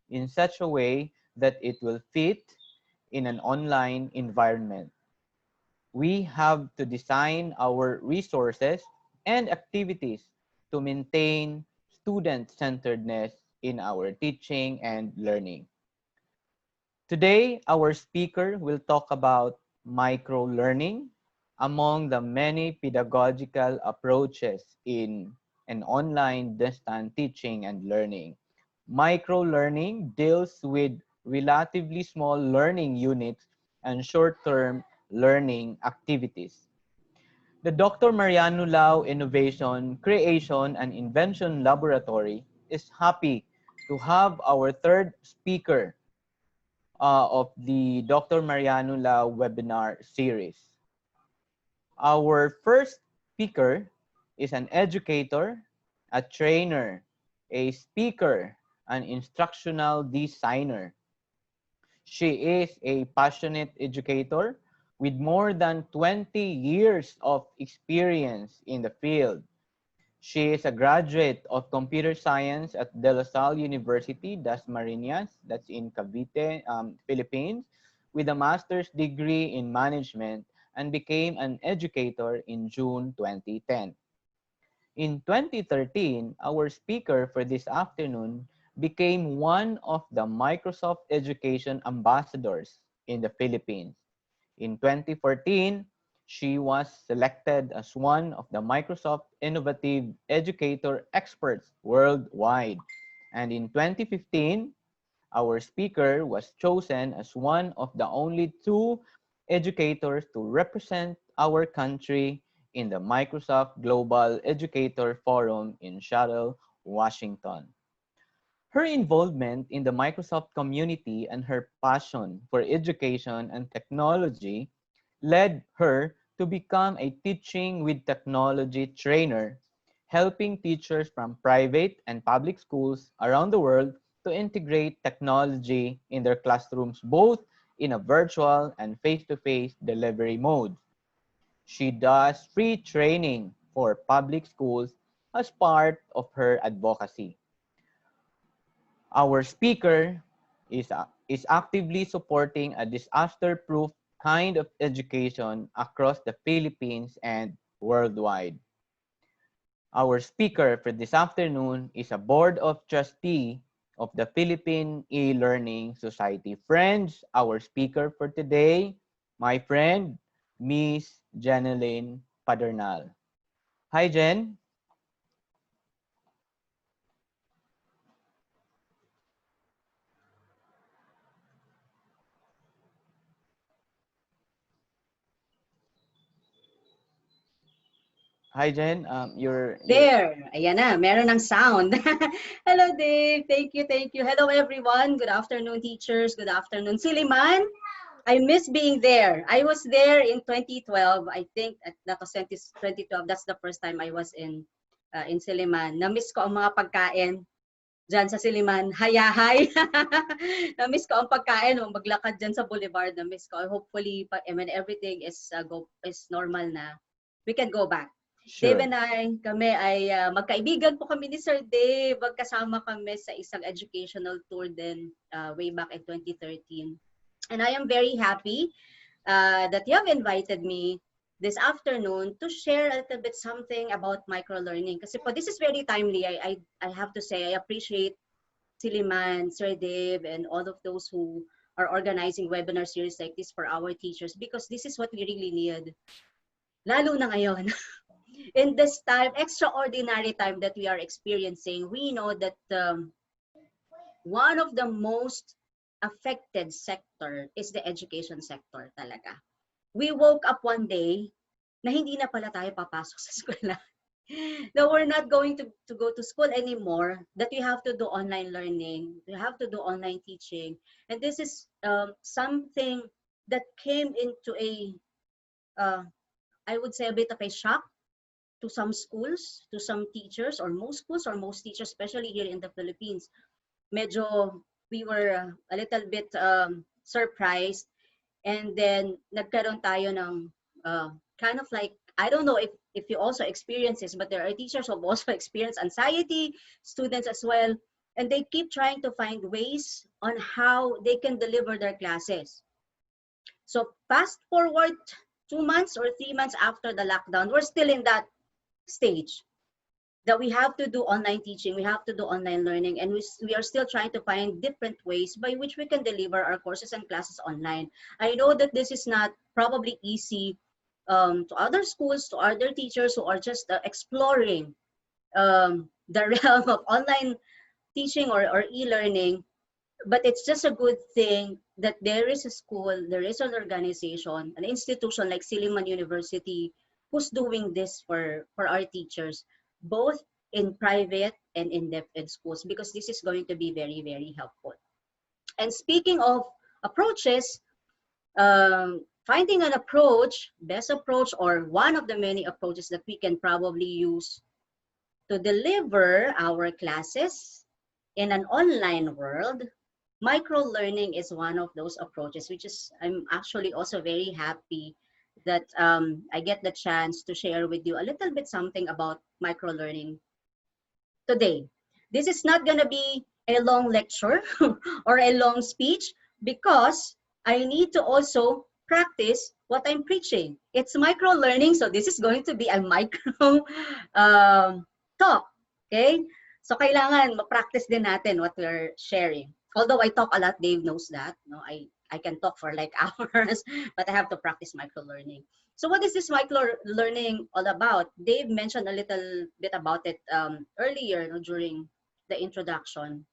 in such a way that it will fit in an online environment. We have to design our resources and activities to maintain student-centeredness in our teaching and learning. Today, our speaker will talk about micro-learning among the many pedagogical approaches in an online distant teaching and learning. Micro-learning deals with relatively small learning units and short-term learning activities. The Dr. Mariano Lau Innovation, Creation, and Invention Laboratory is happy to have our third speaker of the Dr. Mariano Lau webinar series. Our first speaker is an educator, a trainer, a speaker, an instructional designer. She is a passionate educator with more than 20 years of experience in the field. She is a graduate of computer science at De La Salle University, Das Marinas, that's in Cavite, Philippines, with a master's degree in management and became an educator in June 2010. In 2013, our speaker for this afternoon became one of the Microsoft Education Ambassadors in the Philippines. In 2014, she was selected as one of the Microsoft Innovative Educator Experts worldwide. And in 2015, our speaker was chosen as one of the only two educators to represent our country in the Microsoft Global Educator Forum in Seattle, Washington. Her involvement in the Microsoft community and her passion for education and technology led her to become a teaching with technology trainer, helping teachers from private and public schools around the world to integrate technology in their classrooms, both in a virtual and face-to-face delivery mode. She does free training for public schools as part of her advocacy. Our speaker is actively supporting a disaster-proof kind of education across the Philippines and worldwide. Our speaker for this afternoon is a board of trustee of the Philippine E-Learning Society. Friends, our speaker for today, my friend, Miss Jeneline Padernal. Hi, Jen. Hi, Jen. You're There, ayan na, meron ng sound. Hello, Dave. Thank you, thank you. Hello, everyone. Good afternoon, teachers. Good afternoon, Siliman. I miss being there. I was there in 2012. I think that was 2012. That's the first time I was in Siliman. Na-miss ko ang mga pagkain dyan sa Siliman. Hayahay. Na-miss ko ang pagkain. Maglakad dyan sa boulevard. Na-miss ko. Hopefully, when everything is normal na, we can go back. Dave sure. and I, kami ay magkaibigan po kami ni Sir Dave. Magkasama kami sa isang educational tour din way back in 2013. And I am very happy that you have invited me this afternoon to share a little bit something about microlearning. Kasi po, this is very timely. I have to say, I appreciate Siliman, Sir Dave, and all of those who are organizing webinar series like this for our teachers because this is what we really need. Lalo na ngayon. In this time, extraordinary time that we are experiencing, we know that one of the most affected sector is the education sector talaga. We woke up one day na hindi na pala tayo papasok sa eskwela. That we're not going to go to school anymore, that we have to do online learning, we have to do online teaching. And this is something that came into I would say a bit of a shock to some schools, to some teachers, or most schools, or most teachers, especially here in the Philippines. Medyo we were a little bit surprised, and then nagkaroon tayo ng kind of like, I don't know if you also experience this, but there are teachers who have also experienced anxiety, students as well, and they keep trying to find ways on how they can deliver their classes. So fast forward 2 months or 3 months after the lockdown, we're still in that stage that we have to do online teaching, we have to do online learning, and we are still trying to find different ways by which we can deliver our courses and classes online. I know that this is not probably easy to other schools, to other teachers who are just exploring the realm of online teaching or e-learning, but it's just a good thing that there is a school, there is an organization, an institution like Silliman University who's doing this for our teachers, both in private and in DepEd schools, because this is going to be very, very helpful. And speaking of approaches, finding an approach, best approach, or one of the many approaches that we can probably use to deliver our classes in an online world, micro-learning is one of those approaches, which is, I'm actually also very happy that I get the chance to share with you a little bit something about micro-learning today. This is not going to be a long lecture or a long speech because I need to also practice what I'm preaching. It's micro-learning, so this is going to be a micro talk, okay? So kailangan ma-practice din natin what we're sharing. Although I talk a lot, Dave knows that. No, I can talk for like hours, but I have to practice micro-learning. So what is this micro-learning all about? Dave mentioned a little bit about it earlier, no, during the introduction.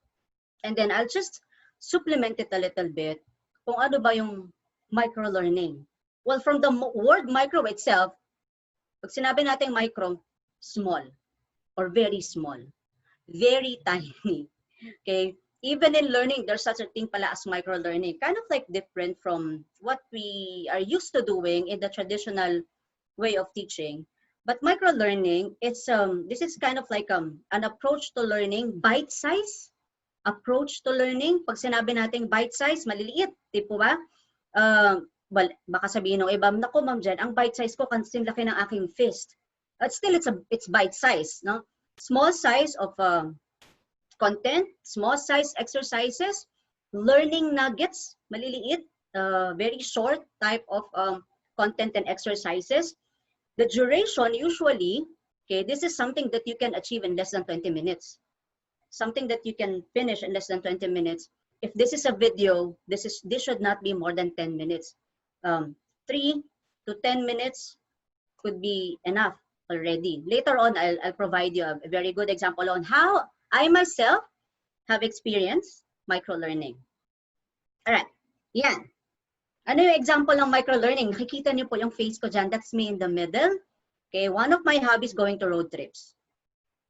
And then I'll just supplement it a little bit kung ano ba yung micro-learning. Well, from the word micro itself, pag sinabi natin micro, small or very small, very tiny. Okay? Even in learning, there's such a thing pala as micro-learning, kind of like different from what we are used to doing in the traditional way of teaching. But micro-learning, it's this is kind of like an approach to learning, bite-size approach to learning. Pag sinabi natin bite-size, maliliit, di po ba? Well, baka sabihin ng iba, naku ma'am Jen, ang bite-size ko kasing laki ng aking fist. But still, it's bite-size, no? Small size of content, small size exercises, learning nuggets, maliliit, very short type of content and exercises. The duration usually, okay, this is something that you can achieve in less than 20 minutes. Something that you can finish in less than 20 minutes. If this is a video, this should not be more than 10 minutes. 3 to 10 minutes could be enough already. Later on, I'll provide you a very good example on how I myself have experienced micro-learning. Alright, yan. Ano yung example ng micro-learning? Nakikita niyo po yung face ko dyan. That's me in the middle. Okay, one of my hobbies going to road trips,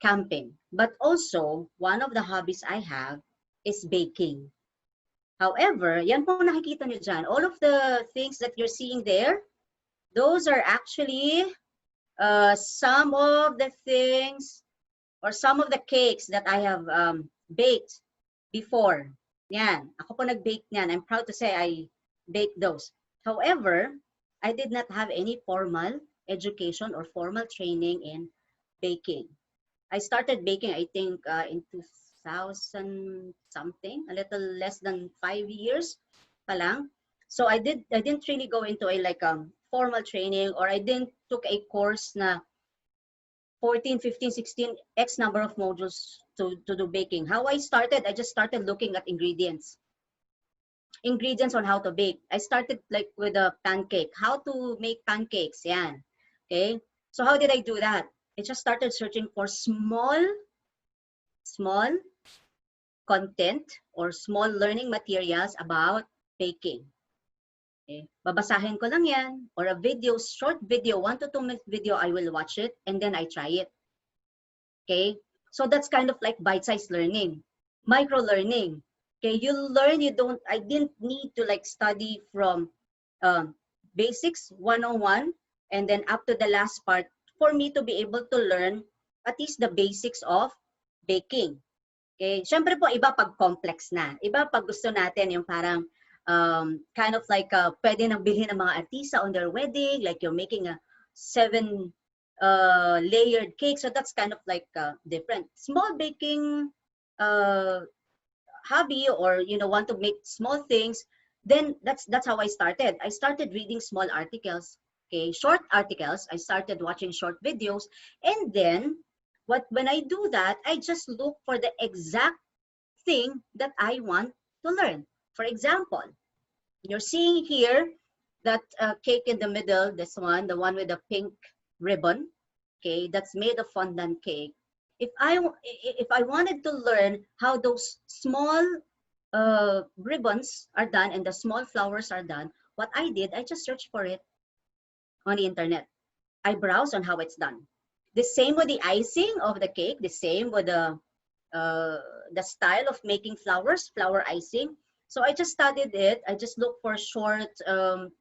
camping. But also, one of the hobbies I have is baking. However, yan po nakikita niyo dyan. All of the things that you're seeing there, those are actually some of the things or some of the cakes that I have baked before. Yan. Ako po nag-bake niyan. I'm proud to say I baked those. However, I did not have any formal education or formal training in baking. I started baking, I think, in 2000 something, a little less than 5 years pa lang. So I didn't really go into a formal training, or I didn't took a course na 14, 15, 16, X number of modules to do baking. How I started, I just started looking at ingredients on how to bake. I started like with a pancake, how to make pancakes, yan. Okay, so how did I do that? I just started searching for small content or small learning materials about baking. Okay, babasahin ko lang yan, or a video, short video, 1 to 2 minute video, I will watch it and then I try it. Okay, so that's kind of like bite-sized learning, micro-learning. Okay, you learn, I didn't need to like study from basics 101 and then up to the last part for me to be able to learn at least the basics of baking. Okay, syempre po iba pag complex na. Iba pag gusto natin yung parang kind of like pwede nang bilhin ng mga artista on their wedding, like you're making a 7 layered cake. So that's kind of like different. Small baking uh, hobby, or want to make small things, then that's how I started. I started reading small articles, okay, short articles. I started watching short videos, and then when I do that, I just look for the exact thing that I want to learn. For example, you're seeing here that cake in the middle, this one, the one with the pink ribbon, okay, that's made of fondant cake. If I wanted to learn how those small ribbons are done and the small flowers are done, what I did, I just searched for it on the internet. I browse on how it's done. The same with the icing of the cake, the same with uh, the style of making flowers, flower icing. So I just studied it. I just looked for short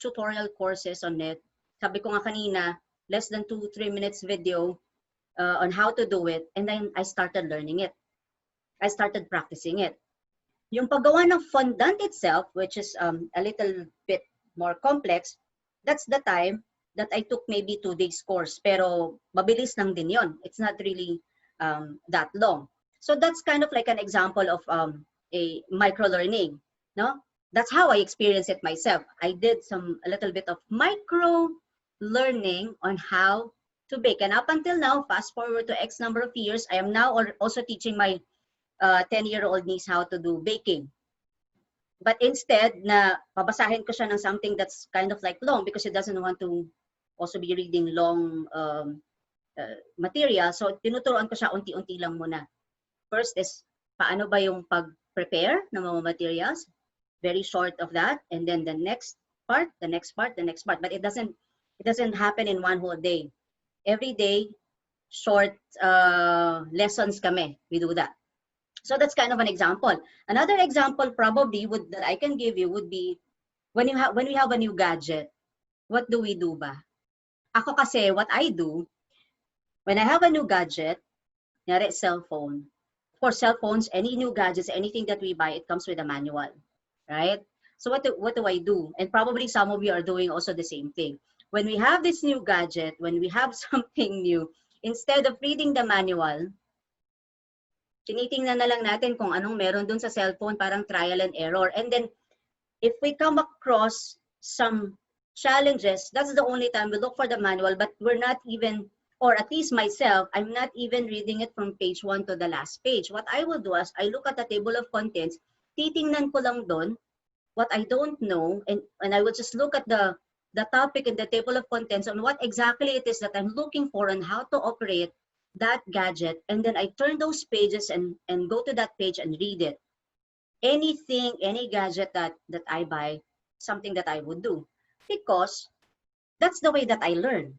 tutorial courses on it. Sabi ko nga kanina, less than 2-3 minutes video on how to do it. And then I started learning it. I started practicing it. Yung paggawa ng fondant itself, which is a little bit more complex, that's the time that I took maybe 2 days course. Pero mabilis lang din yon. It's not really that long. So that's kind of like an example of a micro learning. No, that's how I experienced it myself. I did a little bit of micro learning on how to bake, and up until now, fast forward to X number of years, I am now also teaching my 10-year-old niece how to do baking. But instead na babasahin ko siya ng something that's kind of like long, because she doesn't want to also be reading long material. So tinuturuan ko siya unti-unti lang muna. First is paano ba yung pag-prepare ng mga materials? Very short of that, and then the next part, the next part, the next part. But it doesn't happen in one whole day. Every day, short lessons kami. We do that. So that's kind of an example. Another example probably that I can give you would be when we have a new gadget, what do we do ba? Ako kasi, what I do, when I have a new gadget, nyari cell phone. Of course, cell phones, any new gadgets, anything that we buy, it comes with a manual, right? So what do I do? And probably some of you are doing also the same thing. When we have this new gadget, when we have something new, instead of reading the manual, tinitingnan na lang natin kung anong meron dun sa cellphone, parang trial and error. And then, if we come across some challenges, that's the only time we look for the manual, but we're not even, or at least myself, I'm not even reading it from page 1 to the last page. What I will do is, I look at the table of contents, titingnan ko lang dun what I don't know, and I will just look at the topic in the table of contents on what exactly it is that I'm looking for and how to operate that gadget, and then I turn those pages and go to that page and read it. Anything, any gadget that I buy, something that I would do, because that's the way that I learn.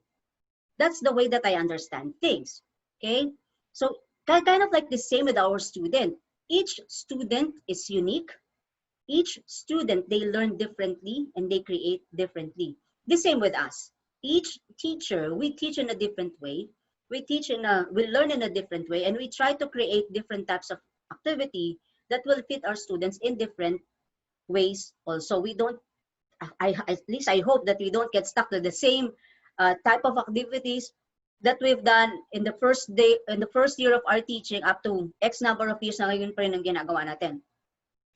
That's the way that I understand things. Okay, so kind of like the same with our student. Each student is unique. Each student, they learn differently and they create differently. The same with us. Each teacher, we teach in a different way. We learn in a different way, and we try to create different types of activity that will fit our students in different ways also. We don't, at least I hope that we don't get stuck to the same type of activities that we've done in the first year of our teaching up to X number of years na ngayon pa rin ang ginagawa natin.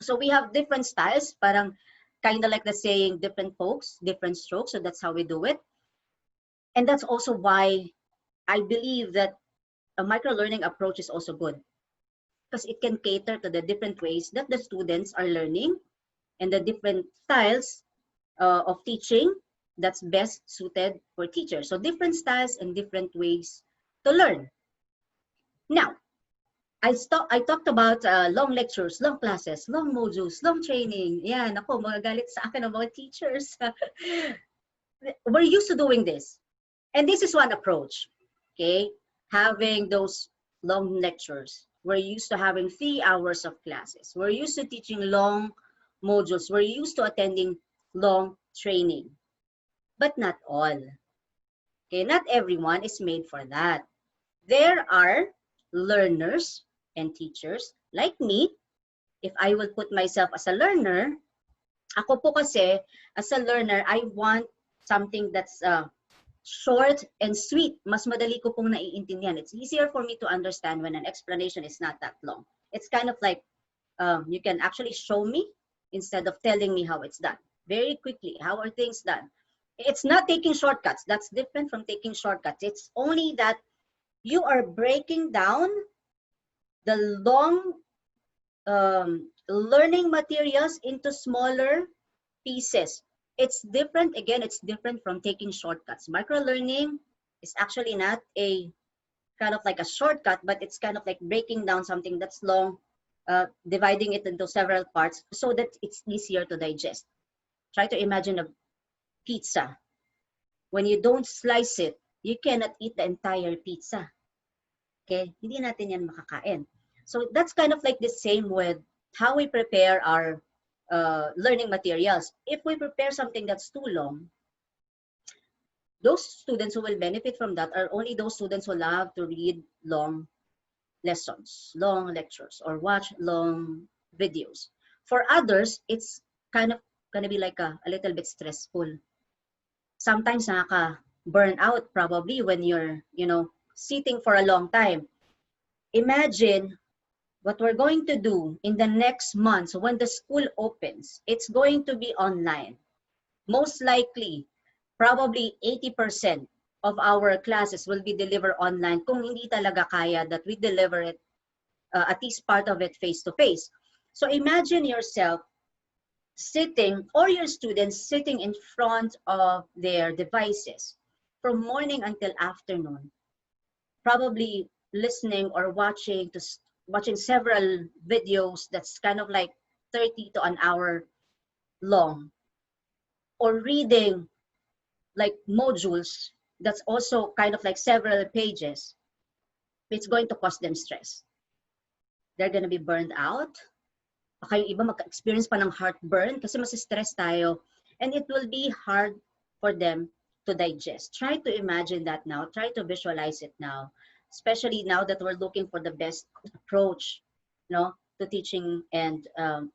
So we have different styles, parang kind of like the saying, different folks, different strokes. So that's how we do it. And that's also why I believe that a micro-learning approach is also good, because it can cater to the different ways that the students are learning and the different styles of teaching that's best suited for teachers. So different styles and different ways to learn. Now, I talked about long lectures, long classes, long modules, long training. Yan, ako, magagalit sa akin ng mga teachers. We're used to doing this. And this is one approach, okay? Having those long lectures. We're used to having 3 hours of classes. We're used to teaching long modules. We're used to attending long training. But not all. Okay, not everyone is made for that. There are learners and teachers like me. If I will put myself as a learner, ako po kasi, as a learner, I want something that's short and sweet. Mas madali ko pong naiintindihan. It's easier for me to understand when an explanation is not that long. It's kind of like you can actually show me instead of telling me how it's done. Very quickly, how are things done? It's not taking shortcuts. That's different from taking shortcuts. It's only that you are breaking down the long learning materials into smaller pieces. It's different. Again, it's different from taking shortcuts. Micro learning is actually not a kind of like a shortcut, but it's kind of like breaking down something that's long, dividing it into several parts so that it's easier to digest. Try to imagine a pizza. When you don't slice it, you cannot eat the entire pizza. Okay? Hindi natin yan makakain. So that's kind of like the same with how we prepare our learning materials. If we prepare something that's too long, those students who will benefit from that are only those students who love to read long lessons, long lectures, or watch long videos. For others, it's kind of going to be like a little bit stressful. Sometimes nakaka-burn out probably when you're, sitting for a long time. Imagine what we're going to do in the next months when the school opens. It's going to be online. Most likely, probably 80% of our classes will be delivered online kung hindi talaga kaya that we deliver it, at least part of it face-to-face. So imagine yourself sitting, or your students sitting in front of their devices from morning until afternoon, probably listening or watching several videos that's kind of like 30 to an hour long, or reading like modules that's also kind of like several pages. It's going to cause them stress. They're going to be burned out. Baka yung iba magka-experience pa ng heartburn kasi stress tayo. And it will be hard for them to digest. Try to imagine that now. Try to visualize it now. Especially now that we're looking for the best approach, to teaching and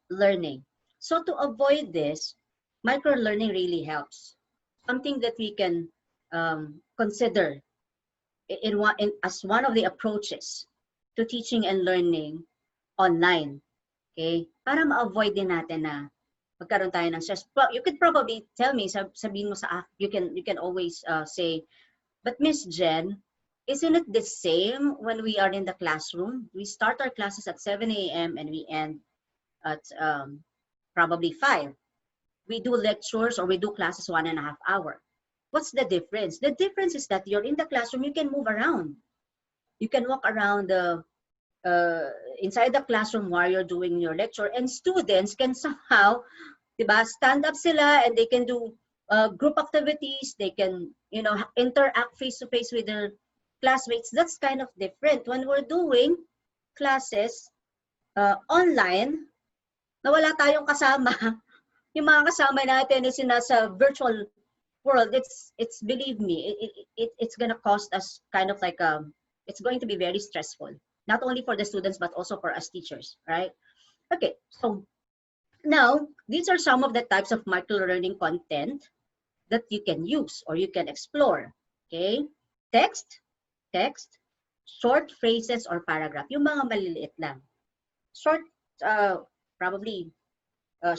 learning. So to avoid this, micro-learning really helps. Something that we can consider as one of the approaches to teaching and learning online. Okay? Para ma-avoid din natin na magkaroon tayo ng stress. You could probably tell me, sabihin mo sa you can always say, but Miss Jen, isn't it the same when we are in the classroom? We start our classes at 7 a.m. and we end at probably 5. We do lectures or we do classes 1.5 hours. What's the difference? The difference is that you're in the classroom, you can move around. You can walk around inside the classroom while you're doing your lecture, and students can somehow, diba, stand up sila and they can do group activities. They can, interact face-to-face with their classmates. That's kind of different. When we're doing classes online, na wala tayong kasama, yung mga kasama natin is nasa virtual world, it's believe me, it's gonna cost us kind of like it's going to be very stressful, not only for the students but also for us teachers, right? Okay, so now these are some of the types of micro-learning content that you can use or you can explore. Okay, text, short phrases or paragraph, yung mga maliliit lang. Short, probably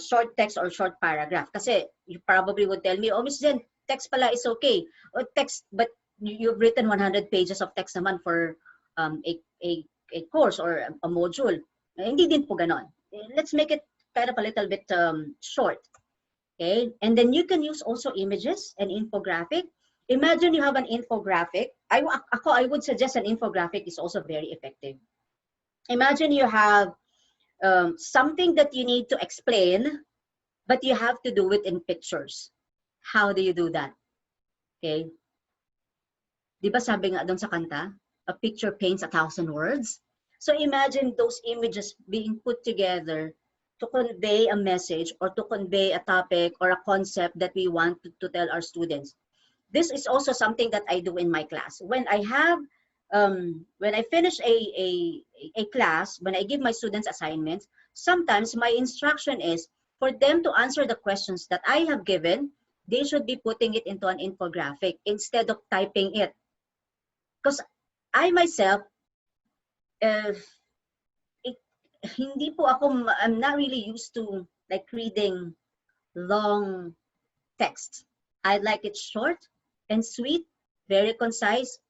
short text or short paragraph. Kasi you probably would tell me, oh, Miss Jen, text pala is okay. Or text, but you've written 100 pages of text naman for a course or a module. Hindi din po ganon. Let's make it kind of a little bit short. Okay, and then you can use also images and infographic. Imagine you have an infographic. I would suggest an infographic is also very effective. Imagine you have something that you need to explain, but you have to do it in pictures. How do you do that? Okay. Di ba sabi nga doon sa kanta, a picture paints 1,000 words? So imagine those images being put together to convey a message or to convey a topic or a concept that we want to tell our students. This is also something that I do in my class. When I have, when I finish a class, when I give my students assignments, sometimes my instruction is for them to answer the questions that I have given, they should be putting it into an infographic instead of typing it. Because I myself, hindi po ako, I'm not really used to like reading long text. I like it short and sweet, very concise,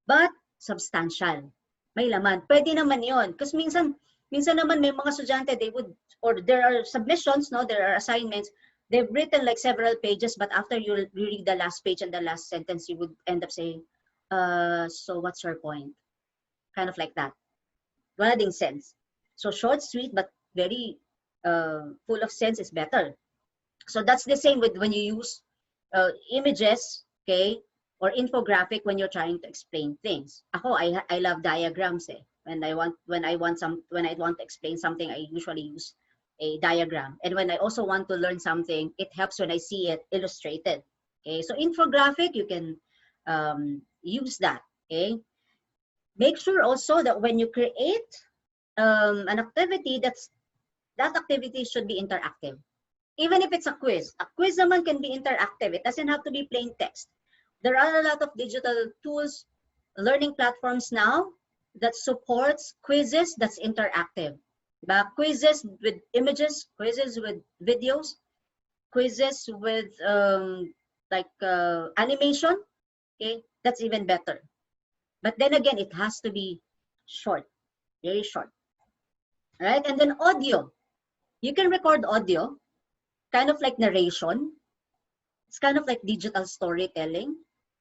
but substantial. May laman. Pwede naman yon. Kasi minsan naman may mga estudyante, they would, or there are submissions, no, there are assignments, they've written like several pages, but after you read the last page and the last sentence, you would end up saying, so what's your point? Kind of like that. Wala ding sense. So short, sweet, but very full of sense is better. So that's the same with when you use images, okay, or infographic when you're trying to explain things. Ako, I love diagrams eh. When I want to explain something, I usually use a diagram. And when I also want to learn something, it helps when I see it illustrated. Okay, so infographic, you can use that. Okay, make sure also that when you create an activity, that activity should be interactive. Even if it's a quiz naman can be interactive. It doesn't have to be plain text. There are a lot of digital tools, learning platforms now that supports quizzes that's interactive. Diba? Quizzes with images, quizzes with videos, quizzes with animation. Okay, that's even better. But then again, it has to be short, very short. All right, and then audio. You can record audio, kind of like narration. It's kind of like digital storytelling.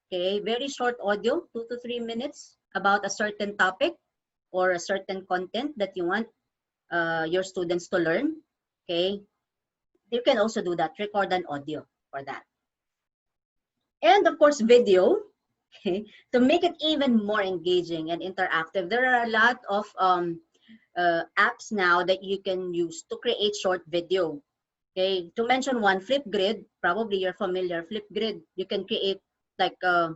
Okay, very short audio, 2 to 3 minutes about a certain topic or a certain content that you want your students to learn. Okay, you can also do that, record an audio for that. And of course, video, okay, to make it even more engaging and interactive. There are a lot of apps now that you can use to create short video. Okay, to mention one, Flipgrid, probably you're familiar. Flipgrid, you can create like a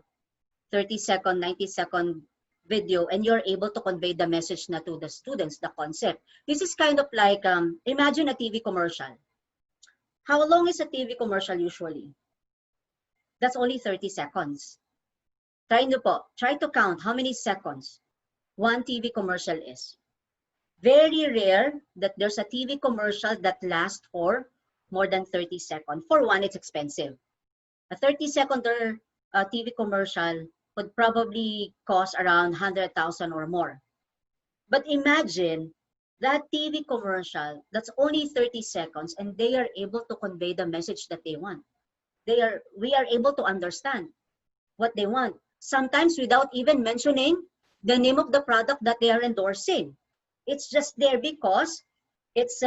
30-second, 90-second video, and you're able to convey the message na to the students, the concept. This is kind of like, imagine a TV commercial. How long is a TV commercial usually? That's only 30 seconds. Try to count how many seconds one TV commercial is. Very rare that there's a TV commercial that lasts for more than 30 seconds. For one, it's expensive. A 30-second TV commercial would probably cost around 100,000 or more. But imagine that TV commercial that's only 30 seconds and they are able to convey the message that they want. We are able to understand what they want. Sometimes without even mentioning the name of the product that they are endorsing. It's just there because it's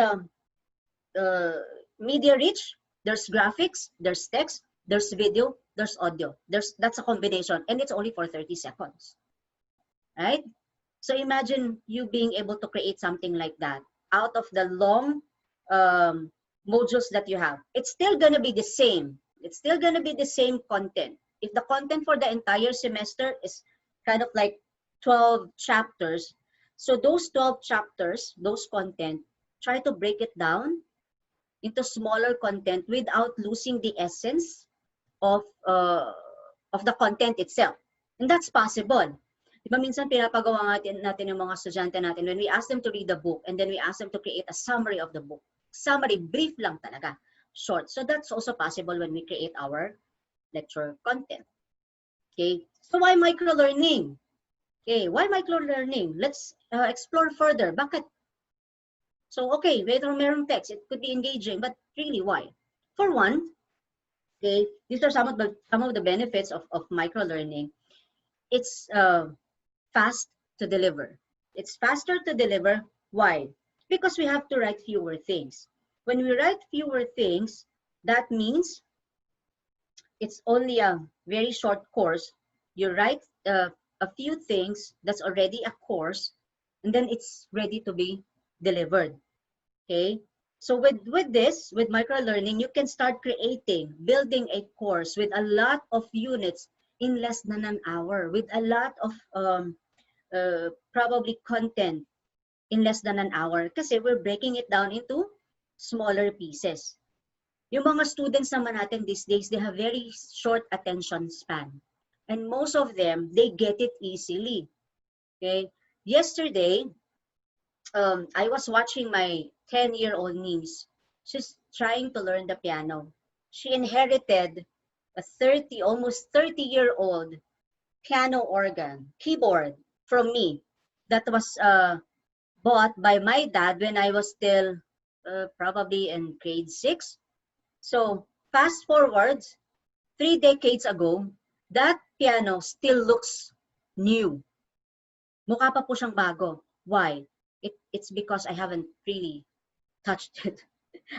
media rich. There's graphics, there's text, there's video, there's audio. That's a combination, and it's only for 30 seconds, right? So imagine you being able to create something like that out of the long modules that you have. It's still gonna be the same. It's still gonna be the same content. If the content for the entire semester is kind of like 12 chapters, so those 12 chapters, those content, try to break it down into smaller content without losing the essence of the content itself. And that's possible. Diba minsan pinapagawa natin yung mga estudyante natin when we ask them to read the book and then we ask them to create a summary of the book. Summary, brief lang talaga, short. So that's also possible when we create our lecture content. Okay, so why microlearning? Okay, why microlearning? Let's explore further. Bakit? So, okay, merong text. It could be engaging, but really, why? For one, okay, these are some of the benefits of microlearning. It's fast to deliver. It's faster to deliver. Why? Because we have to write fewer things. When we write fewer things, that means it's only a very short course. You write a few things that's already a course, and then it's ready to be delivered. Okay, so with microlearning, you can start building a course with a lot of units in less than an hour, with a lot of probably content in less than an hour, kasi we're breaking it down into smaller pieces. Yung mga students naman natin these days, they have very short attention span. And most of them, they get it easily. Okay? Yesterday, I was watching my 10-year-old niece. She's trying to learn the piano. She inherited a 30, almost 30-year-old piano organ, keyboard from me that was bought by my dad when I was still probably in grade 6. So fast forwards, 3 decades ago, that piano still looks new. Mukha pa po siyang bago. Why? It's because I haven't really touched it.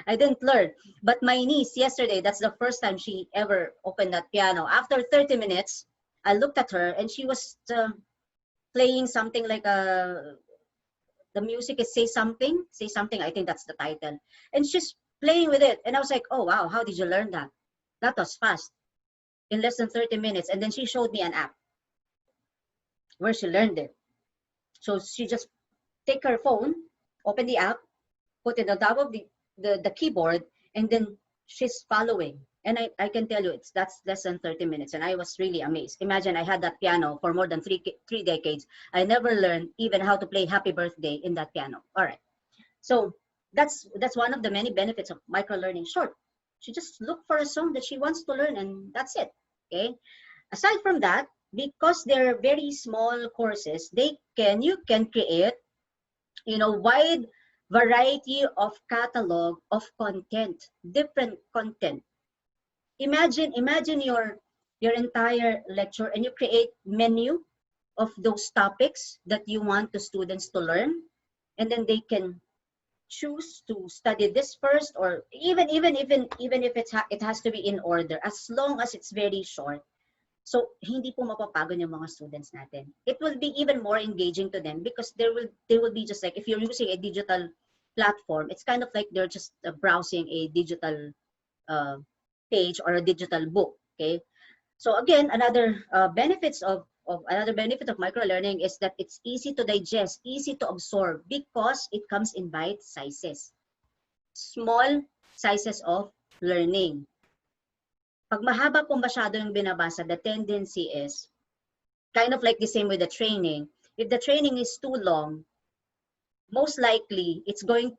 I didn't learn. But my niece yesterday, that's the first time she ever opened that piano. After 30 minutes, I looked at her and she was playing something like the music is Say Something, I think that's the title. And she's playing with it. And I was like, oh, wow, how did you learn that? That was fast, in less than 30 minutes. And then she showed me an app where she learned it. So she just take her phone, open the app, put it on top of the keyboard, and then she's following. And I can tell you, that's less than 30 minutes. And I was really amazed. Imagine I had that piano for more than three decades. I never learned even how to play Happy Birthday in that piano. All right. So that's one of the many benefits of micro learning. Short. She just look for a song that she wants to learn, and that's it. Okay. Aside from that, because they're very small courses, you can create, wide variety of catalog of content, different content. Imagine your entire lecture, and you create menu of those topics that you want the students to learn, and then they can choose to study this first, or even if it has to be in order, as long as it's very short. So hindi po mapapagod yung mga students natin. It will be even more engaging to them because they will be just like, if you're using a digital platform, it's kind of like they're just browsing a digital uh, page or a digital book. Okay. So again, another benefit of micro learning is that it's easy to digest, easy to absorb because it comes in bite sizes, small sizes of learning. Pag mahaba po masyado yung binabasa, the tendency is kind of like the same with the training. If the training is too long, most likely it's going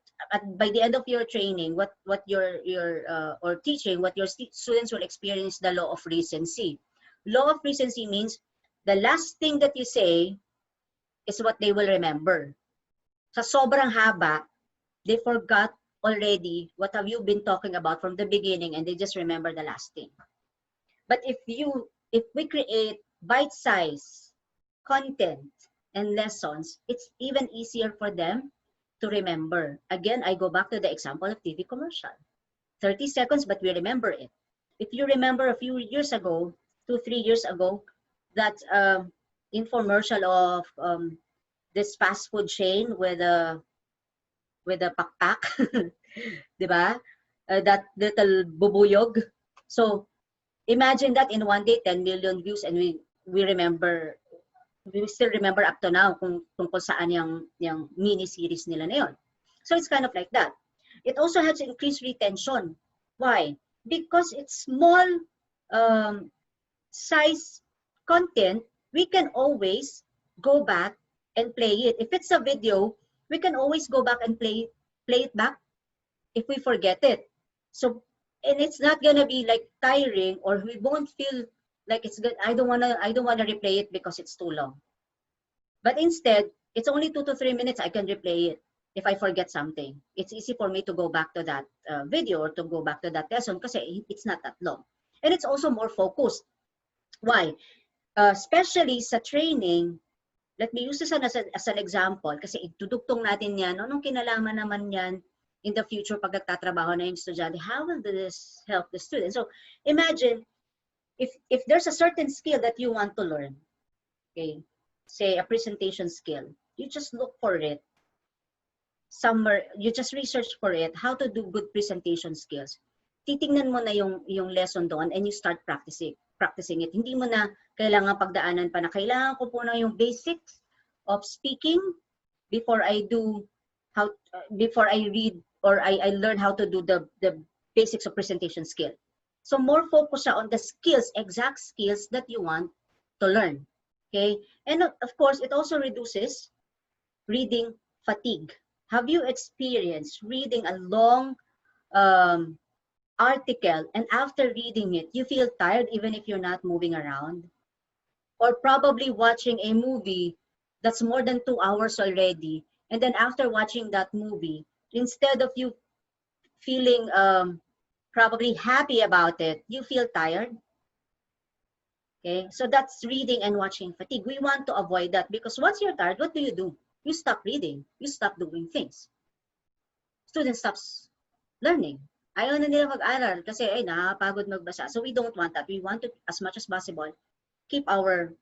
by the end of your training, what your or teaching, what your students will experience the law of recency. Law of recency means the last thing that you say is what they will remember. Sa sobrang haba, they forgot already what have you been talking about from the beginning, and they just remember the last thing. But if we create bite-size content and lessons, it's even easier for them to remember. Again, I go back to the example of TV commercial. 30 seconds, but we remember it. If you remember a few years ago, 2-3 years ago, that infomercial of this fast food chain with a pakpak, di ba? That little bubuyog. So imagine that in one day, 10 million views, and we still remember up to now kung tungkol saan yung mini series nila na yun. So it's kind of like that. It also helps increase retention. Why? Because it's small size content, we can always go back and play it. If it's a video, we can always go back and play it back if we forget it. So, and it's not gonna be like tiring, or we won't feel like it's good. I don't wanna replay it because it's too long. But instead, it's only 2 to 3 minutes. I can replay it if I forget something. It's easy for me to go back to that video or to go back to that lesson because it's not that long. And it's also more focused. Why? Especially sa training, let me use this as an example kasi itudugtong natin yan. Anong kinalaman naman yan in the future pag nagtatrabaho na yung estudyante? How will this help the student? So imagine if there's a certain skill that you want to learn, okay, say a presentation skill, you just look for it somewhere, you just research for it, how to do good presentation skills. Titingnan mo na yung lesson doon and you start practicing it. Hindi mo na kailangan pagdaanan pa na kailangan ko po na yung basics of speaking before I read or I learn how to do the basics of presentation skill. So more focus on the skills, exact skills that you want to learn. Okay? And of course, it also reduces reading fatigue. Have you experienced reading a long um, article and after reading it, you feel tired even if you're not moving around? Or probably watching a movie that's more than 2 hours already, and then after watching that movie, instead of you feeling probably happy about it, you feel tired. Okay, so that's reading and watching fatigue. We want to avoid that because once you're tired, what do? You stop reading, you stop doing things. Student stops learning. Ayaw na nila mag-aral kasi ay nakapagod magbasa. So we don't want that. We want to, as much as possible, keep our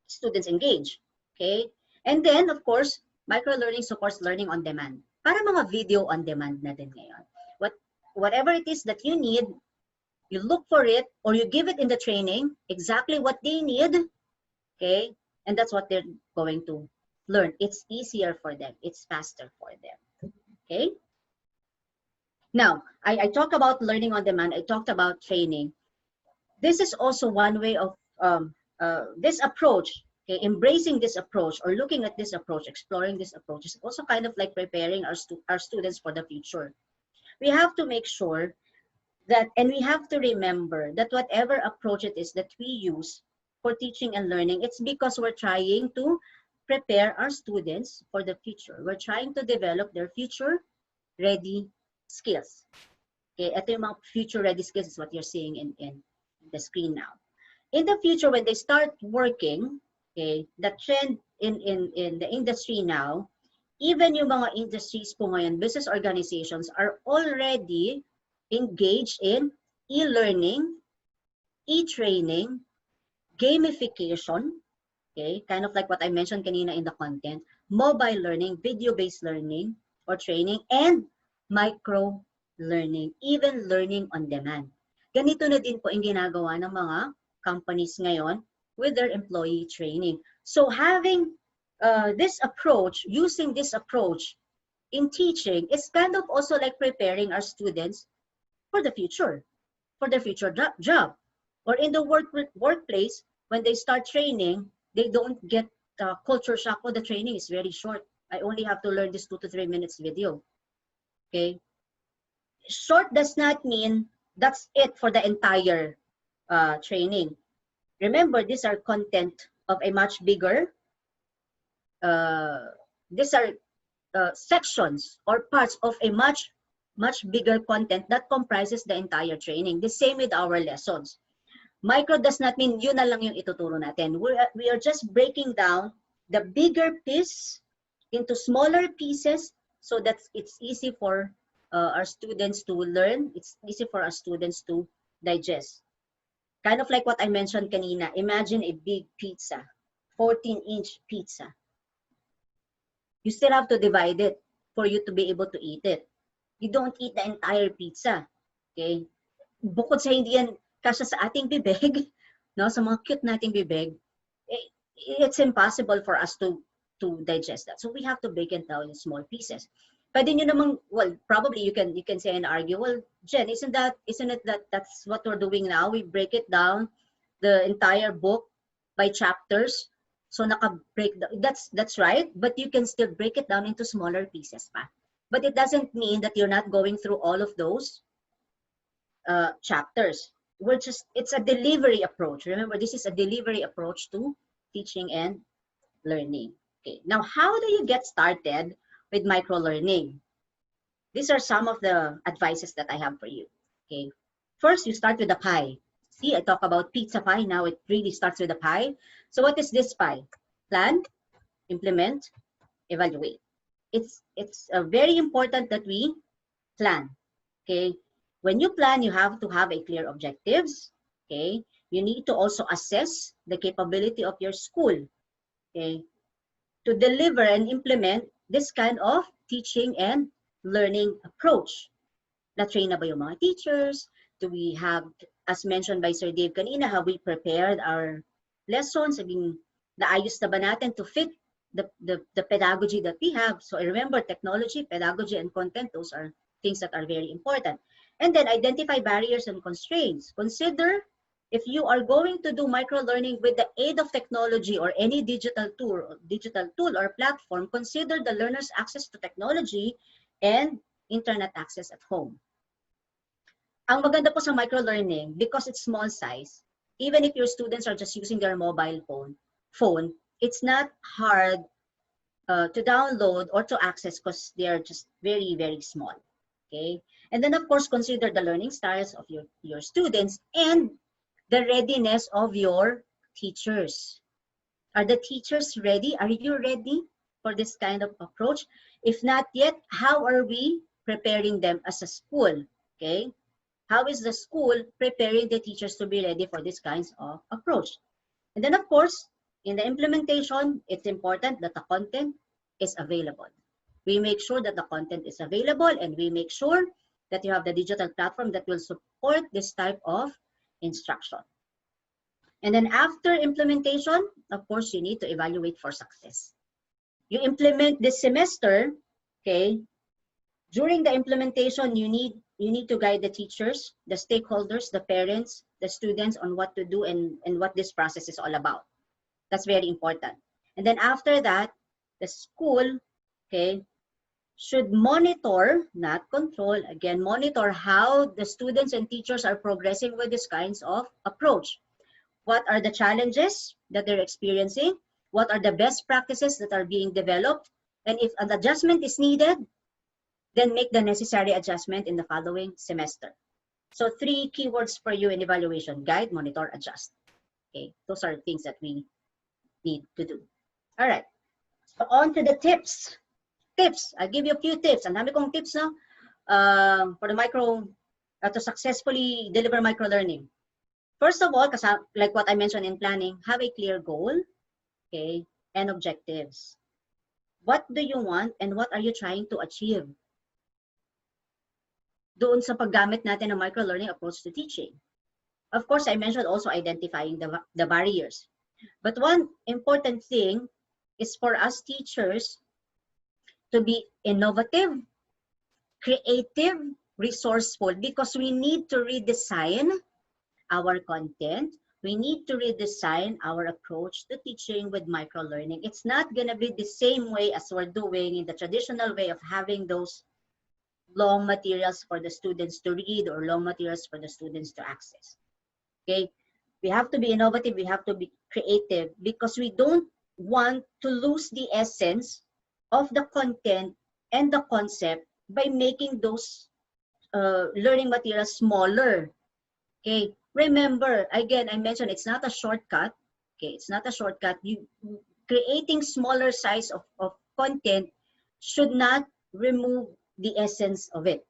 students engaged. Okay? And then, of course, micro-learning supports learning on demand. Para mga video on demand na din ngayon. Whatever it is that you need, you look for it or you give it in the training, exactly what they need, okay? And that's what they're going to learn. It's easier for them. It's faster for them, okay? Now, I talked about learning on demand. I talked about training. This is also one way of this approach, okay, embracing this approach or looking at this approach, exploring this approach is also kind of like preparing our students for the future. We have to make sure that, and we have to remember that whatever approach it is that we use for teaching and learning, it's because we're trying to prepare our students for the future. We're trying to develop their future ready skills. Okay, ito yung mga future ready skills is what you're seeing in the screen now. In the future, when they start working, okay, the trend in the industry now, even yung mga industries po ngayon, business organizations are already engaged in e-learning, e-training, gamification, okay, kind of like what I mentioned kanina in the content, mobile learning, video-based learning or training, and micro-learning, even learning on demand. Ganito na din po ang ginagawa ng mga companies ngayon with their employee training. So having this approach, using this approach in teaching is kind of also like preparing our students for the future job. Or in the workplace, when they start training, they don't get culture shock. Oh, the training is very short. I only have to learn this 2 to 3 minutes video. Okay. Short does not mean that's it for the entire training. Remember, these are content of a much bigger, these are sections or parts of a much bigger content that comprises the entire training. The same with our lessons. Micro does not mean yun na lang yung ituturo natin. We are just breaking down the bigger piece into smaller pieces so that it's easy for our students to learn. It's easy for our students to digest. Kind of like what I mentioned kanina. Imagine a big pizza, 14-inch pizza. You still have to divide it for you to be able to eat it. You don't eat the entire pizza. Okay? Bukod sa hindi yan kasya sa ating bibig, no, sa mga cute nating bibig, it's impossible for us to digest that. So we have to break it down in small pieces. Pwede nyo namang, well, probably you can say and argue, well, Jen, isn't it that that's what we're doing now? We break it down, the entire book by chapters. So naka-break down. That's right, but you can still break it down into smaller pieces pa. But it doesn't mean that you're not going through all of those chapters. It's a delivery approach. Remember, this is a delivery approach to teaching and learning. Okay, now how do you get started with micro-learning? These are some of the advices that I have for you. Okay, first you start with the pie. See, I talk about pizza pie. Now it really starts with the pie. So what is this pie? Plan, implement, evaluate. It's very important that we plan. Okay, when you plan, you have to have a clear objectives. Okay, you need to also assess the capability of your school. Okay, to deliver and implement this kind of teaching and learning approach. Na-train na ba yung mga teachers? Do we have, as mentioned by Sir Dave kanina, have we prepared our lessons? Naayos na ba natin to fit the pedagogy that we have? So I remember technology, pedagogy, and content, those are things that are very important. And then identify barriers and constraints. Consider if you are going to do microlearning with the aid of technology or any digital tool or platform, consider the learner's access to technology and internet access at home. Ang maganda po sa microlearning, because it's small size, even if your students are just using their mobile phone, it's not hard to download or to access because they are just very, very small. Okay? And then, of course, consider the learning styles of your students and the readiness of your teachers. Are the teachers ready? Are you ready for this kind of approach? If not yet, how are we preparing them as a school? Okay? How is the school preparing the teachers to be ready for this kinds of approach? And then, of course, in the implementation, it's important that the content is available. We make sure that the content is available, and we make sure that you have the digital platform that will support this type of instruction. And then after implementation, of course, you need to evaluate for success. You implement this semester, okay? During the implementation, you need to guide the teachers, the stakeholders, the parents, the students on what to do and what this process is all about. That's very important. And then after that, the school, okay, should monitor, not control, again, monitor how the students and teachers are progressing with these kinds of approach. What are the challenges that they're experiencing? What are the best practices that are being developed? And if an adjustment is needed, then make the necessary adjustment in the following semester. So 3 keywords for you in evaluation: guide, monitor, adjust. Okay, those are things that we need to do. All right, so on to the tips. I'll give you a few tips. Ang dami kong tips, no? For the to successfully deliver microlearning. First of all, like what I mentioned in planning, have a clear goal, okay, and objectives. What do you want and what are you trying to achieve? Doon sa paggamit natin ng microlearning approach to teaching. Of course, I mentioned also identifying the barriers. But one important thing is for us teachers to be innovative, creative, resourceful, because we need to redesign our content. We need to redesign our approach to teaching with microlearning. It's not going to be the same way as we're doing in the traditional way of having those long materials for the students to read or long materials for the students to access. Okay, we have to be innovative, we have to be creative, because we don't want to lose the essence of the content and the concept by making those learning materials smaller. Okay, remember, again, I mentioned it's not a shortcut. Okay, it's not a shortcut. Creating smaller size of content should not remove the essence of it.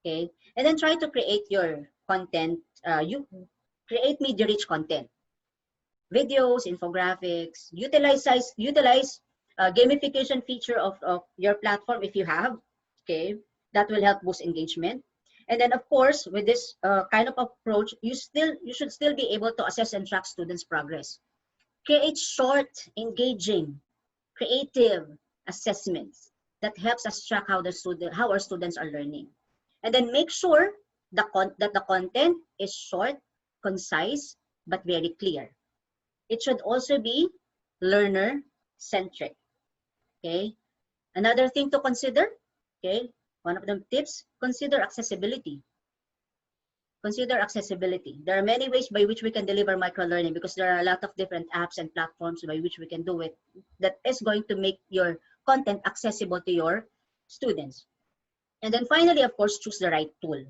Okay, and then try to create your content. You create media-rich content, videos, infographics. Utilize gamification feature of your platform if you have. Okay, that will help boost engagement. And then, of course, with this kind of approach, you should still be able to assess and track students' progress. Create short, engaging, creative assessments that helps us track how our students are learning. And then make sure that the content is short, concise, but very clear. It should also be learner-centric. Okay. Another thing to consider, okay, one of the tips, consider accessibility. Consider accessibility. There are many ways by which we can deliver microlearning, because there are a lot of different apps and platforms by which we can do it that is going to make your content accessible to your students. And then finally, of course, choose the right tool.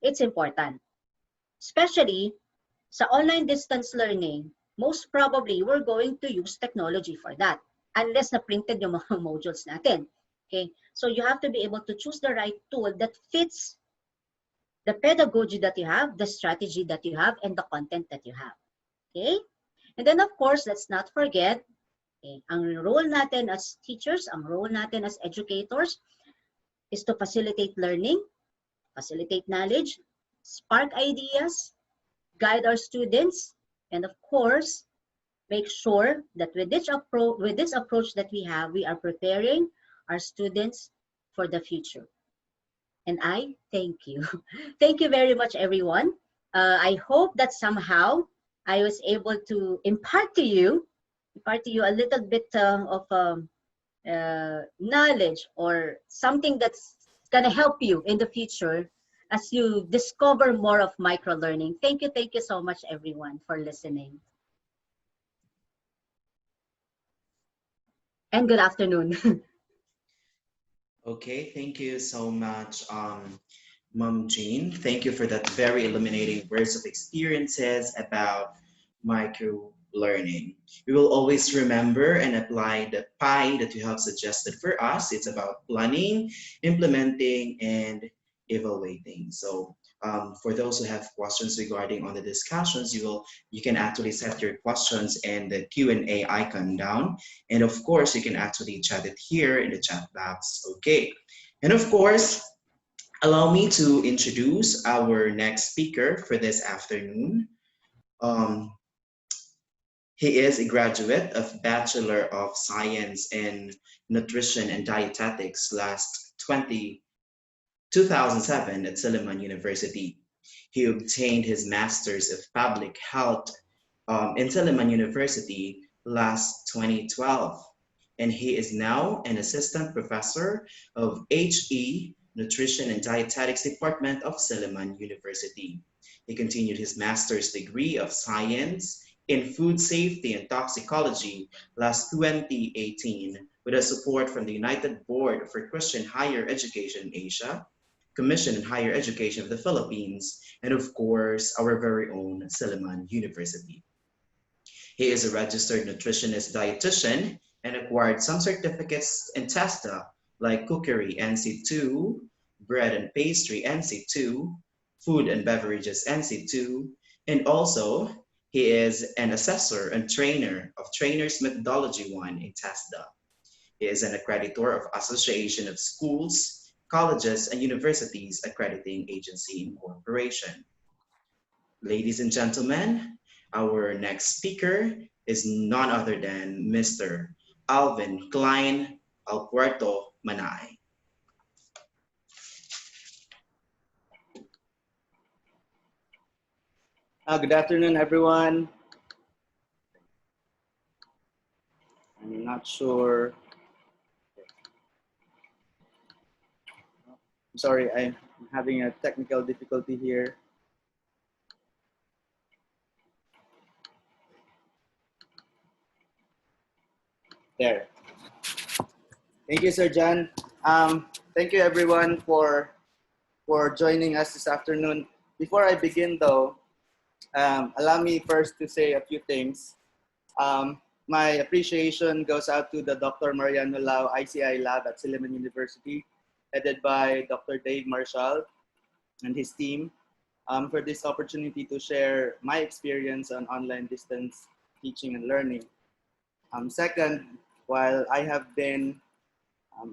It's important. Especially sa online distance learning, most probably we're going to use technology for that, unless na printed yung mga modules natin. Okay, so you have to be able to choose the right tool that fits the pedagogy that you have, the strategy that you have, and the content that you have. Okay, and then of course, let's not forget, okay, ang role natin as teachers, ang role natin as educators is to facilitate learning, facilitate knowledge, spark ideas, guide our students, and of course, make sure that with this approach that we have, we are preparing our students for the future. And I thank you. Thank you very much, everyone. I hope that somehow I was able to impart to you a little bit of knowledge or something that's going to help you in the future as you discover more of micro learning. Thank you so much, everyone, for listening. And good afternoon. Okay, thank you so much, Mom Jean. Thank you for that very illuminating words of experiences about micro learning. We will always remember and apply the pie that you have suggested for us. It's about planning, implementing, and evaluating. So for those who have questions regarding on the discussions, you can actually set your questions in the Q&A icon down. And of course, you can actually chat it here in the chat box. Okay. And of course, allow me to introduce our next speaker for this afternoon. Um, he is a graduate of Bachelor of Science in Nutrition and Dietetics last 2007 at Silliman University. He obtained his Master's of Public Health in Silliman University last 2012, and he is now an assistant professor of HE Nutrition and Dietetics Department of Silliman University. He continued his master's degree of science in food safety and toxicology last 2018 with a support from the United Board for Christian Higher Education in Asia, Commission on Higher Education of the Philippines, and of course, our very own Silliman University. He is a registered nutritionist dietitian and acquired some certificates in TESTA like cookery NC2, bread and pastry NC2, food and beverages NC2, and also he is an assessor and trainer of Trainers Methodology 1 in TESDA. He is an accreditor of Association of Schools, Colleges, and Universities Accrediting Agency Incorporation. Ladies and gentlemen, our next speaker is none other than Mr. Alvin Klein Alpuerto Manay. Good afternoon, everyone. I'm not sure. I'm sorry, I'm having a technical difficulty here. There. Thank you, Sir John. Thank you, everyone, for joining us this afternoon. Before I begin, though, allow me first to say a few things. My appreciation goes out to the Dr. Mariano Lau ICI Lab at Silliman University, headed by Dr. Dave Marshall and his team, for this opportunity to share my experience on online distance teaching and learning. Second, while I have been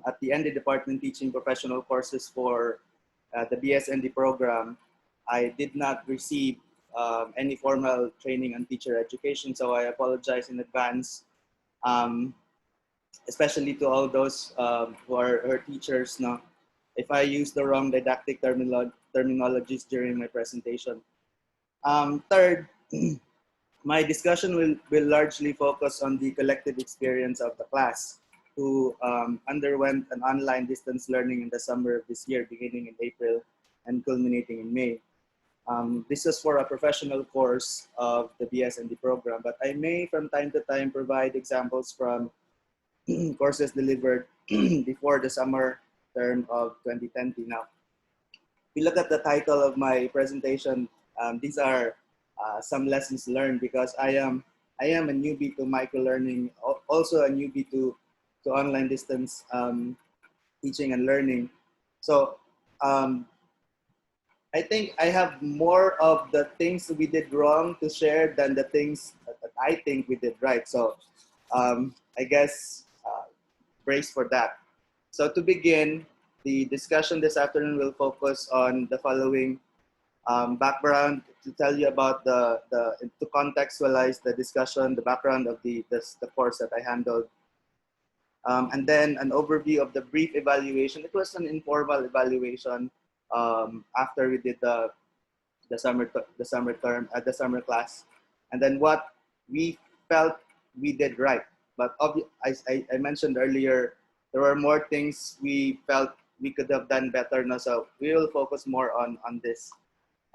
at the ND department teaching professional courses for the BSND program, I did not receive any formal training on teacher education, so I apologize in advance, especially to all those who are teachers. No, if I use the wrong didactic terminologies during my presentation. Third, my discussion will largely focus on the collective experience of the class who underwent an online distance learning in the summer of this year, beginning in April and culminating in May. This is for a professional course of the BSND program, but I may from time to time provide examples from courses delivered before the summer term of 2020. Now, if you look at the title of my presentation, these are some lessons learned, because I am a newbie to micro learning, also a newbie to online distance teaching and learning. So I think I have more of the things we did wrong to share than the things that I think we did right. So I guess brace for that. So to begin, the discussion this afternoon will focus on the following: background, to tell you about to contextualize the discussion, the background of the course that I handled. And then an overview of the brief evaluation. It was an informal evaluation after we did the the summer class, and then what we felt we did right. But I mentioned earlier, there were more things we felt we could have done better. No, so we will focus more on this.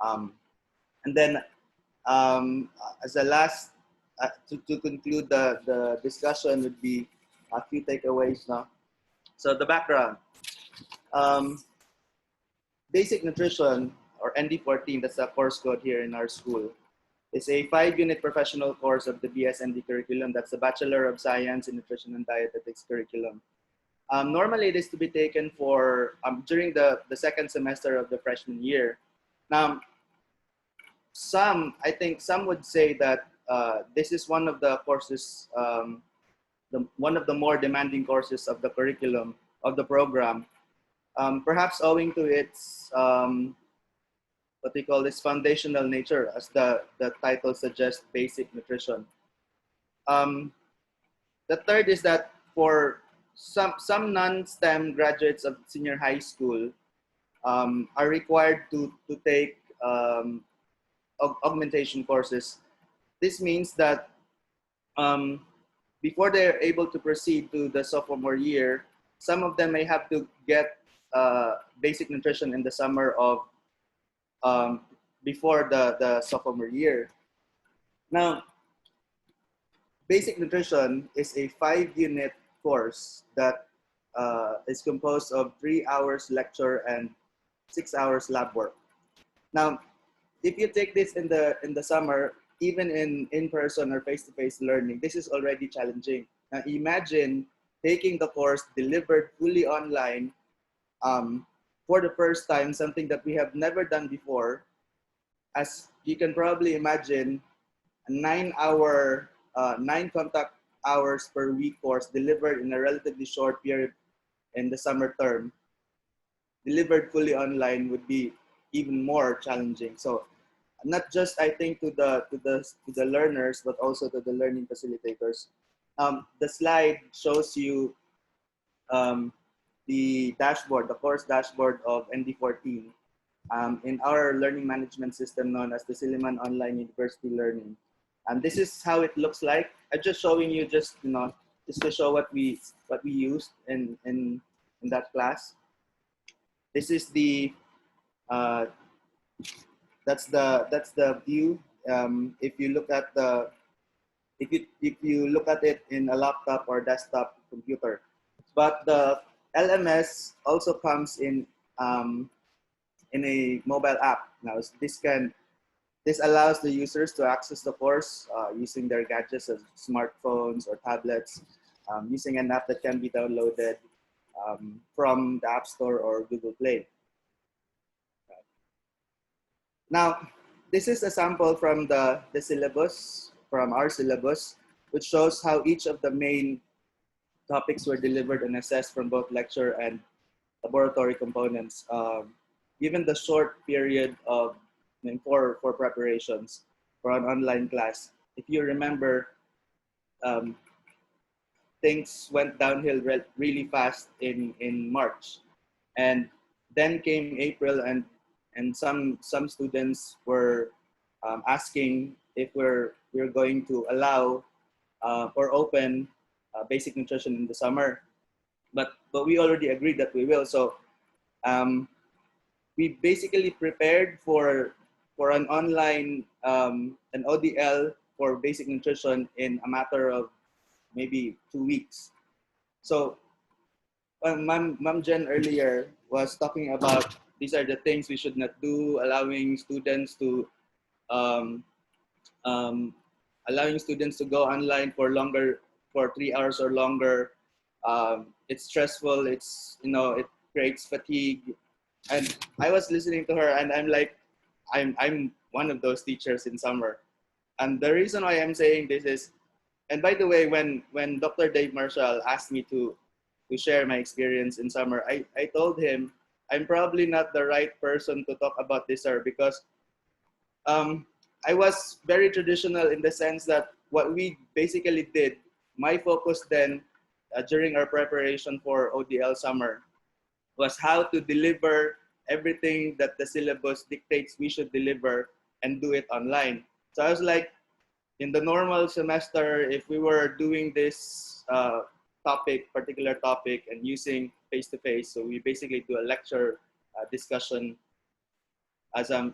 Um, and then as a last, to conclude the discussion would be a few takeaways. No, so the background. Um, Basic nutrition, or ND14, that's the course code here in our school, is a 5-unit professional course of the BSND curriculum. That's the Bachelor of Science in Nutrition and Dietetics curriculum. Normally, it is to be taken for during the second semester of the freshman year. Now, I think some would say that this is one of the courses, one of the more demanding courses of the curriculum of the program. Perhaps owing to its what they call this foundational nature, as the title suggests, basic nutrition. Um, the third is that for some non-STEM graduates of senior high school are required to take augmentation courses. This means that um, before they're able to proceed to the sophomore year, some of them may have to get basic nutrition in the summer of before the sophomore year. Now, basic nutrition is a 5-unit course that is composed of 3 hours lecture and 6 hours lab work. Now, if you take this in the summer, even in person or face-to-face learning, this is already challenging. Now, imagine taking the course delivered fully online for the first time, something that we have never done before. As you can probably imagine, a 9-hour, 9 contact hours per week course delivered in a relatively short period in the summer term, delivered fully online, would be even more challenging. So, not just I think to the learners, but also to the learning facilitators. The slide shows you the dashboard, the course dashboard of ND14 in our learning management system known as the Silliman Online University Learning. And this is how it looks like. I'm just showing you just to show what we used in that class. This is the that's the view. If you look at if you look at it in a laptop or desktop computer, but the LMS also comes in a mobile app. Now this allows the users to access the course using their gadgets, as smartphones or tablets, using an app that can be downloaded from the App Store or Google Play. Now, this is a sample from the syllabus, from our syllabus, which shows how each of the main topics were delivered and assessed from both lecture and laboratory components, given the short period of for preparations for an online class. If you remember, things went downhill really fast in March, and then came April, and some students were asking if we're going to allow or open basic nutrition in the summer, but we already agreed that we will. So we basically prepared for an online an ODL for basic nutrition in a matter of maybe 2 weeks. So Ma'am Jen earlier was talking about these are the things we should not do, allowing students to go online for longer, for 3 hours or longer. It's stressful. It creates fatigue. And I was listening to her, and I'm like, I'm one of those teachers in summer. And the reason why I'm saying this is, and by the way, when Dr. Dave Marshall asked me to share my experience in summer, I told him I'm probably not the right person to talk about this, sir, because I was very traditional in the sense that what we basically did, my focus then during our preparation for ODL summer was how to deliver everything that the syllabus dictates we should deliver and do it online. So I was like, in the normal semester, if we were doing this particular topic, and using face-to-face, so we basically do a lecture discussion as a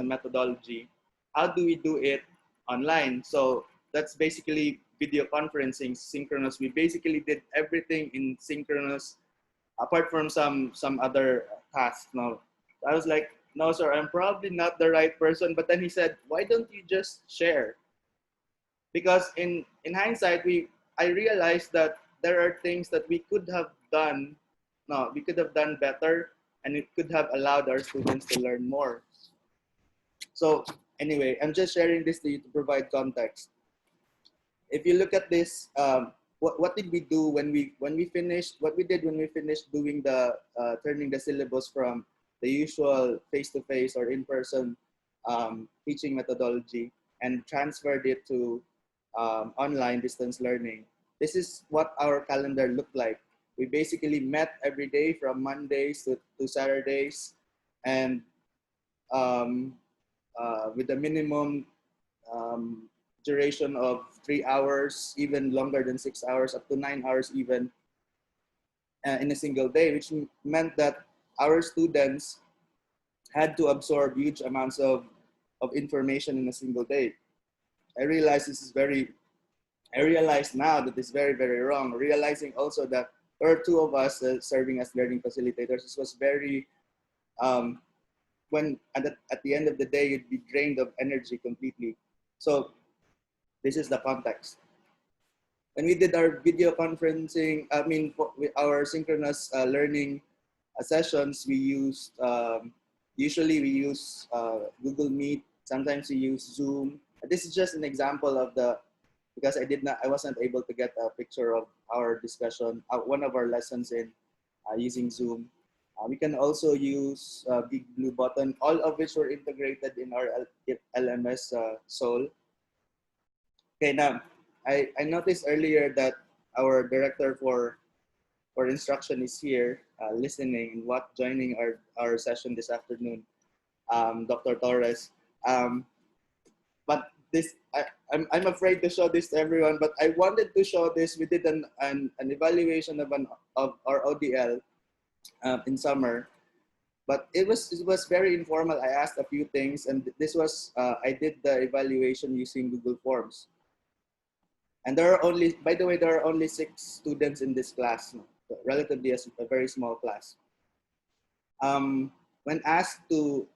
methodology. How do we do it online? So that's basically video conferencing, synchronous. We basically did everything in synchronous, apart from some other tasks. Now, I was like, no, sir, I'm probably not the right person. But then he said, why don't you just share? Because in hindsight, I realized that there are things that we could have done. No, we could have done better, and it could have allowed our students to learn more. So anyway, I'm just sharing this to you to provide context. If you look at this, what did we do when we finished? What we did when we finished doing the turning the syllabus from the usual face-to-face or in-person teaching methodology and transferred it to online distance learning. This is what our calendar looked like. We basically met every day from Mondays to Saturdays, and with a minimum duration of 3 hours, even longer than 6 hours, up to 9 hours even, in a single day, which meant that our students had to absorb huge amounts of information in a single day. I realize I realize now that it's very, very wrong. Realizing also that there are two of us serving as learning facilitators. This was very, when at the end of the day, you'd be drained of energy completely. So this is the context. When we did our video conferencing, with our synchronous learning sessions, we used, usually we use Google Meet. Sometimes we use Zoom. This is just an example of because I wasn't able to get a picture of our discussion, one of our lessons in using Zoom. We can also use Big Blue Button, all of which were integrated in our LMS Soul. Okay, now I noticed earlier that our director for instruction is here, listening and joining our session this afternoon, Dr. Torres. But I'm afraid to show this to everyone, but I wanted to show this. We did an evaluation of our ODL in summer, but it was very informal. I asked a few things, and this was I did the evaluation using Google Forms. And there are only, by the way, there are only 6 students in this class, relatively a very small class. When asked to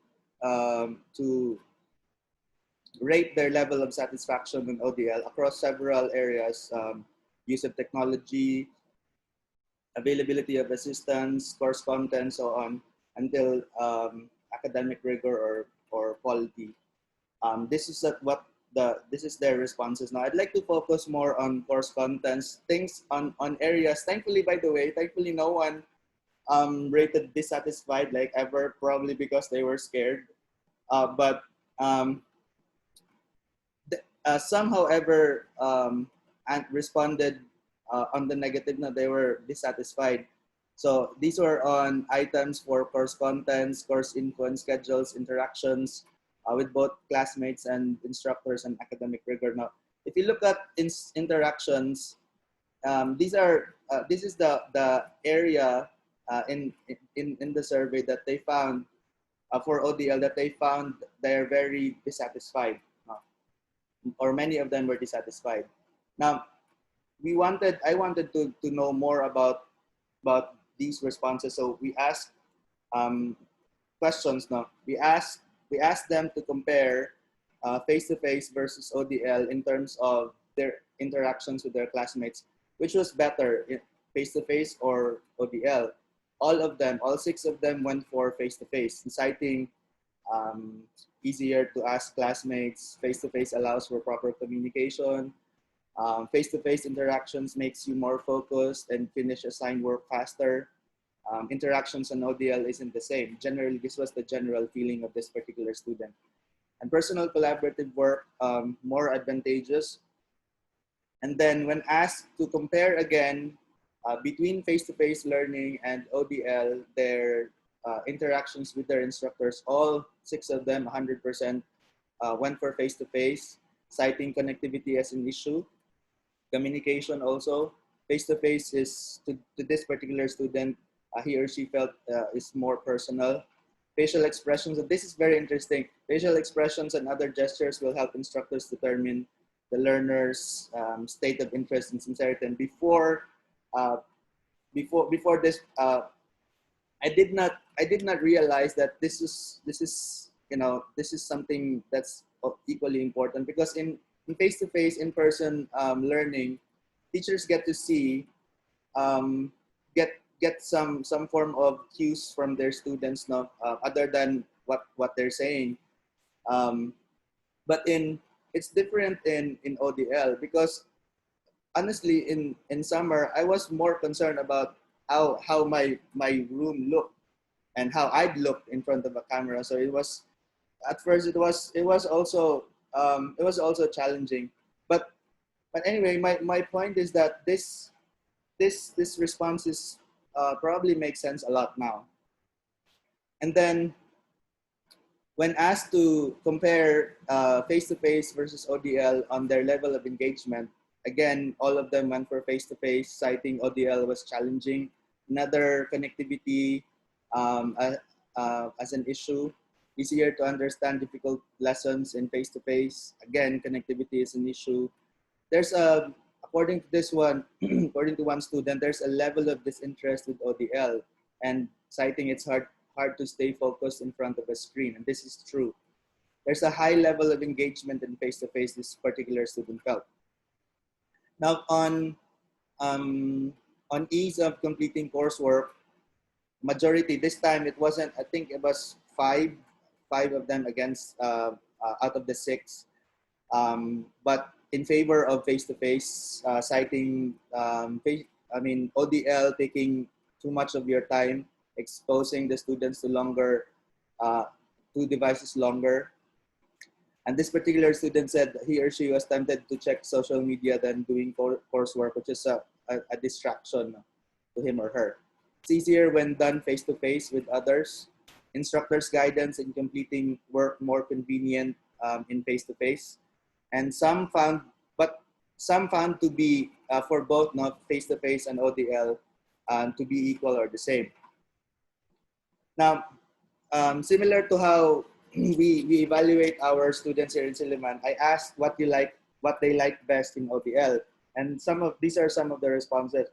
rate their level of satisfaction in ODL across several areas, use of technology, availability of assistance, course content, so on, until academic rigor or quality. This is their responses. Now, I'd like to focus more on course contents, things on areas. Thankfully, by the way, no one rated dissatisfied like ever, probably because they were scared. But some, however, responded on the negative. No, they were dissatisfied. So these were on items for course contents, course info and schedules, interactions with both classmates and instructors, and academic rigor. Now, if you look at interactions, this is the area in the survey that they found for ODL that they found they're very dissatisfied, or many of them were dissatisfied. Now, I wanted to know more about these responses. So we asked questions. Now we asked them to compare face-to-face versus ODL in terms of their interactions with their classmates, which was better, face-to-face or ODL. All 6 of them went for face-to-face, citing easier to ask classmates. Face-to-face allows for proper communication. Face-to-face interactions makes you more focused and finish assigned work faster. Interactions on ODL isn't the same. Generally, this was the general feeling of this particular student. And personal collaborative work, more advantageous. And then when asked to compare again between face-to-face learning and ODL, their interactions with their instructors, all 6 of them, 100%, went for face-to-face, citing connectivity as an issue. Communication also, face-to-face is, to this particular student, he or she felt is more personal. Facial expressions, and this is very interesting. Facial expressions and other gestures will help instructors determine the learner's state of interest and sincerity. And uh, before this, I did not realize that this is something that's equally important, because in face-to-face, in-person learning, teachers get to see, um, get some form of cues from their students, no, other than what they're saying. Um, but it's different in ODL, because honestly, in summer, I was more concerned about how my room looked and how I'd look in front of a camera. So it was, at first, it was also challenging. But anyway, my point is that this response is probably makes sense a lot now. And then when asked to compare face-to-face versus ODL on their level of engagement, again, all of them went for face-to-face, citing ODL was challenging. Another, connectivity as an issue, easier to understand difficult lessons in face-to-face. Again, connectivity is an issue. There's a, according to this one, according to one student, there's a level of disinterest with ODL, and citing it's hard to stay focused in front of a screen, and this is true. There's a high level of engagement in face-to-face, this particular student felt. Now on ease of completing coursework, majority this time it wasn't, I think it was five of them against out of the 6, but in favor of face-to-face, citing ODL taking too much of your time, exposing the students to longer, two devices longer. And this particular student said he or she was tempted to check social media than doing coursework, which is a distraction to him or her. It's easier when done face-to-face with others. Instructors' guidance in completing work more convenient in face-to-face. And some found to be, for both, not face-to-face and ODL, to be equal or the same. Now, similar to how we evaluate our students here in Silliman, I asked what they like best in ODL, and these are some of the responses.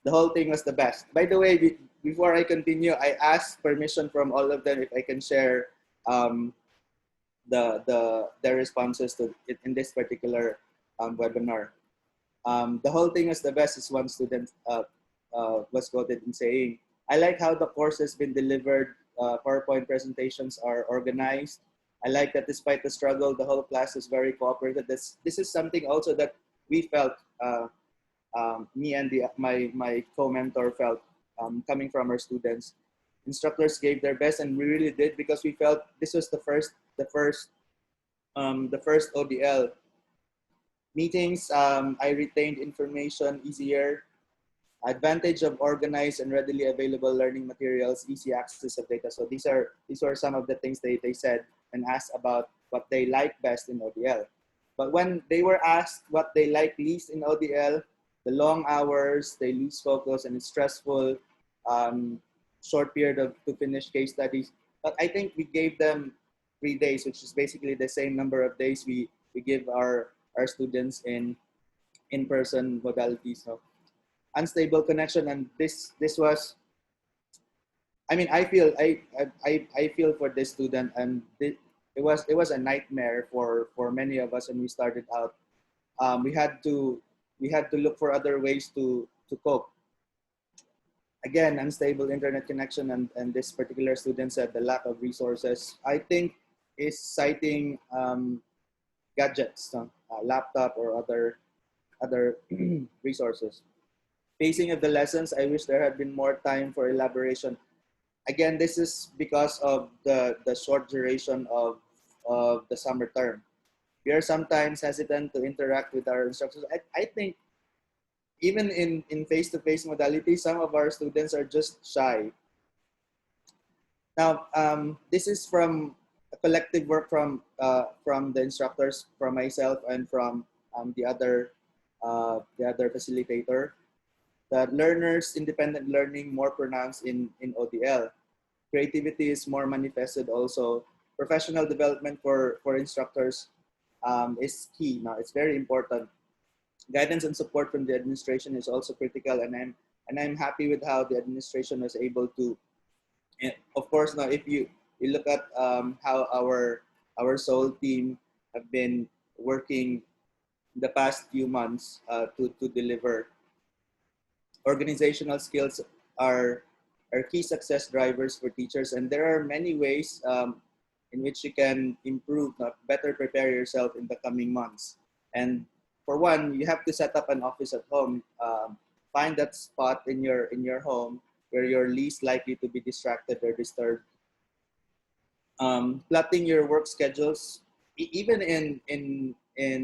The whole thing was the best. By the way, before I continue, I asked permission from all of them if I can share their responses to it in this particular webinar. The whole thing was the best, is one student was quoted in saying, "I like how the course has been delivered. PowerPoint presentations are organized. I like that despite the struggle, the whole class is very cooperative." This is something also that we felt, me and my co-mentor felt, coming from our students. Instructors gave their best, and we really did, because we felt this was the first ODL meetings. I retained information easier. Advantage of organized and readily available learning materials, easy access of data. So these are some of the things they said and asked about what they like best in ODL. But when they were asked what they like least in ODL, the long hours, they lose focus, and it's stressful, short period to finish case studies. But I think we gave them 3 days, which is basically the same number of days we give our students in in-person modalities. So unstable connection, and this was, I mean, I feel for this student, and it was a nightmare for many of us when we started out. We had to look for other ways to cope. Again, unstable internet connection, and this particular student said the lack of resources, I think, is citing gadgets, laptop or other resources. Pacing of the lessons, I wish there had been more time for elaboration. Again, this is because of the short duration of the summer term. We are sometimes hesitant to interact with our instructors. I think even in face-to-face modality, some of our students are just shy. Now, this is from a collective work from the instructors, from myself, and from the other facilitator. The learners' independent learning more pronounced in ODL. Creativity is more manifested also. Professional development for instructors is key. Now, it's very important. Guidance and support from the administration is also critical, and I'm happy with how the administration was able to. And of course, now if you look at how our SOUL team have been working the past few months to deliver. Organizational skills are key success drivers for teachers, and there are many ways in which you can improve, better prepare yourself in the coming months. And for one, you have to set up an office at home. Find that spot in your home where you're least likely to be distracted or disturbed. Plotting your work schedules, even in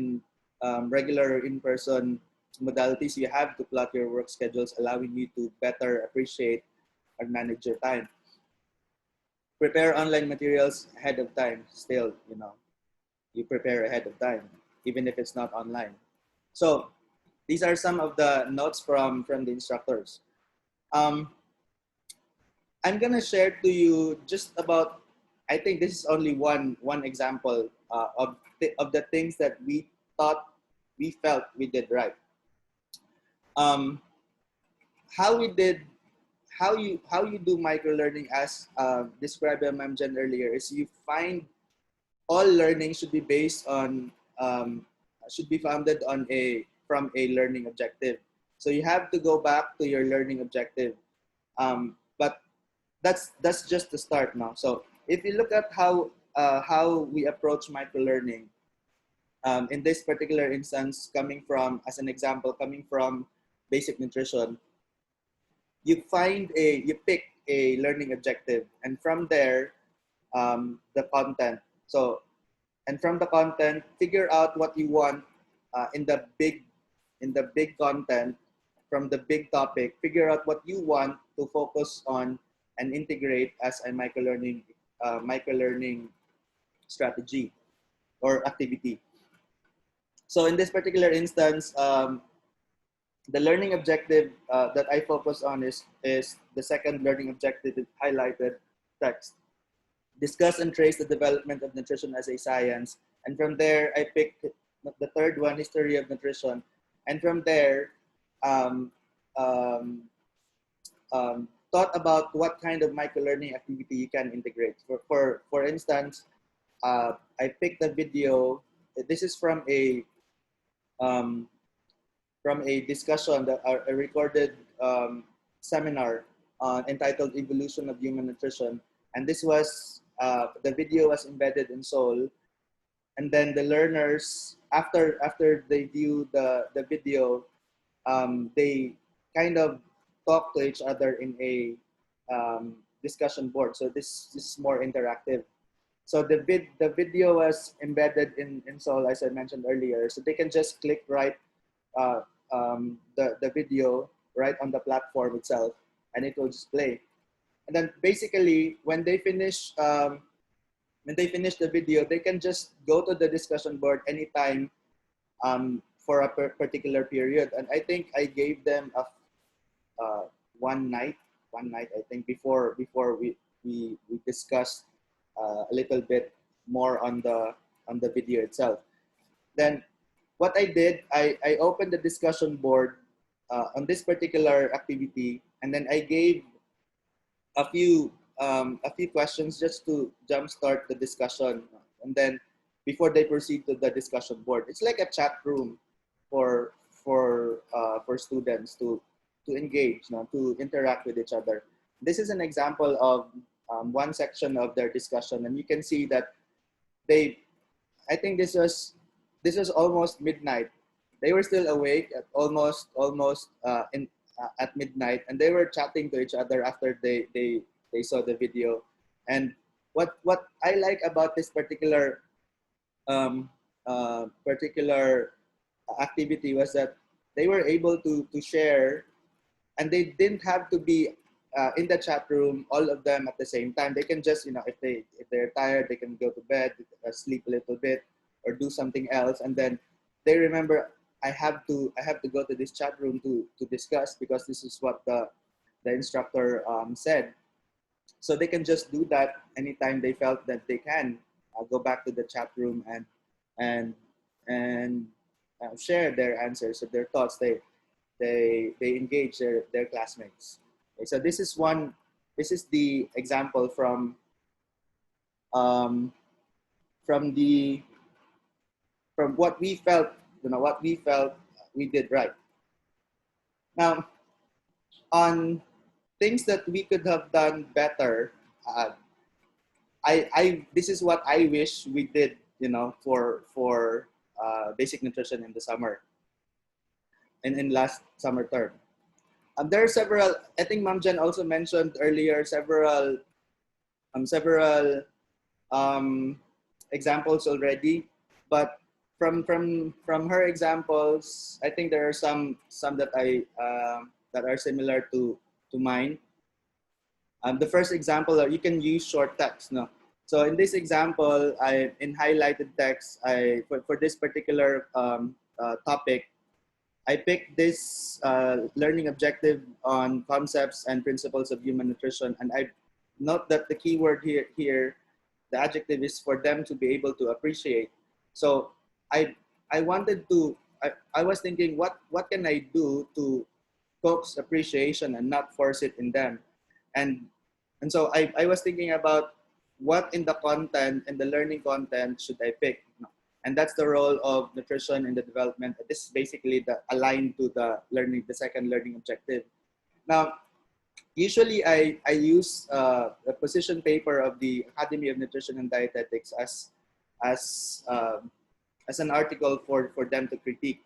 regular in-person modalities, you have to plot your work schedules, allowing you to better appreciate and manage your time. Prepare online materials ahead of time. Still, you prepare ahead of time, even if it's not online. So these are some of the notes from the instructors. I'm gonna share to you just about. I think this is only one example of the things that we thought we felt we did right. Um, how we did how you do micro learning, as described by Ma'am Jen earlier, is you find all learning should be based on should be founded on from a learning objective. So you have to go back to your learning objective. But that's just the start now. So if you look at how we approach micro learning, in this particular instance, as an example, coming from basic nutrition, you pick a learning objective, and from there, the content. So, and from the content, figure out what you want in the big content, from the big topic. Figure out what you want to focus on and integrate as a micro learning strategy or activity. So in this particular instance, the learning objective that I focus on is the second learning objective, highlighted text. Discuss and trace the development of nutrition as a science. And from there, I picked the third one, history of nutrition. And from there, um, um, thought about what kind of micro-learning activity you can integrate. For instance, I picked a video. This is um, from a discussion, a recorded seminar entitled Evolution of Human Nutrition. And this was, the video was embedded in Soul. And then the learners, after they view the video, they kind of talk to each other in a discussion board. So this is more interactive. So the video was embedded in Soul, as I mentioned earlier. So they can just click right the video right on the platform itself, and it will just play. And then basically, when they finish the video, they can just go to the discussion board anytime for a particular period. And I think I gave them one night. I think before we discussed a little bit more on the video itself. Then what I did, I opened the discussion board on this particular activity, and then I gave a few questions just to jumpstart the discussion, and then before they proceed to the discussion board, it's like a chat room for students to engage, to interact with each other. This is an example of one section of their discussion, and you can see that I think this was almost midnight. They were still awake at almost at midnight, and they were chatting to each other after they saw the video. And what I like about this particular particular activity was that they were able to share, and they didn't have to be in the chat room, all of them at the same time. They can just, if they're tired, they can go to bed, sleep a little bit, or do something else, and then they remember, I have to go to this chat room to discuss, because this is what the instructor said. So they can just do that anytime they felt that they can go back to the chat room and and share their answers or their thoughts. They engage their classmates. Okay, so this is one. This is the example um, from the from what we felt. What we felt we did right. Now, on things that we could have done better, I this is what I wish we did. For basic nutrition in the summer and in last summer term. There are several. I think Ma'am Jen also mentioned earlier several examples already, but from her examples, I think there are some that are similar to mine. The first example, you can use short text. No, so in this example, in highlighted text, for this particular topic, I picked this learning objective on concepts and principles of human nutrition, and I note that the keyword here, the adjective, is for them to be able to appreciate. So I wanted to. I was thinking, what can I do to coax appreciation and not force it in them, and so I was thinking about what in the content, in the learning content, should I pick. And that's the role of nutrition in the development. This is basically aligned to the second learning objective. Now, usually I use a position paper of the Academy of Nutrition and Dietetics as an article for them to critique.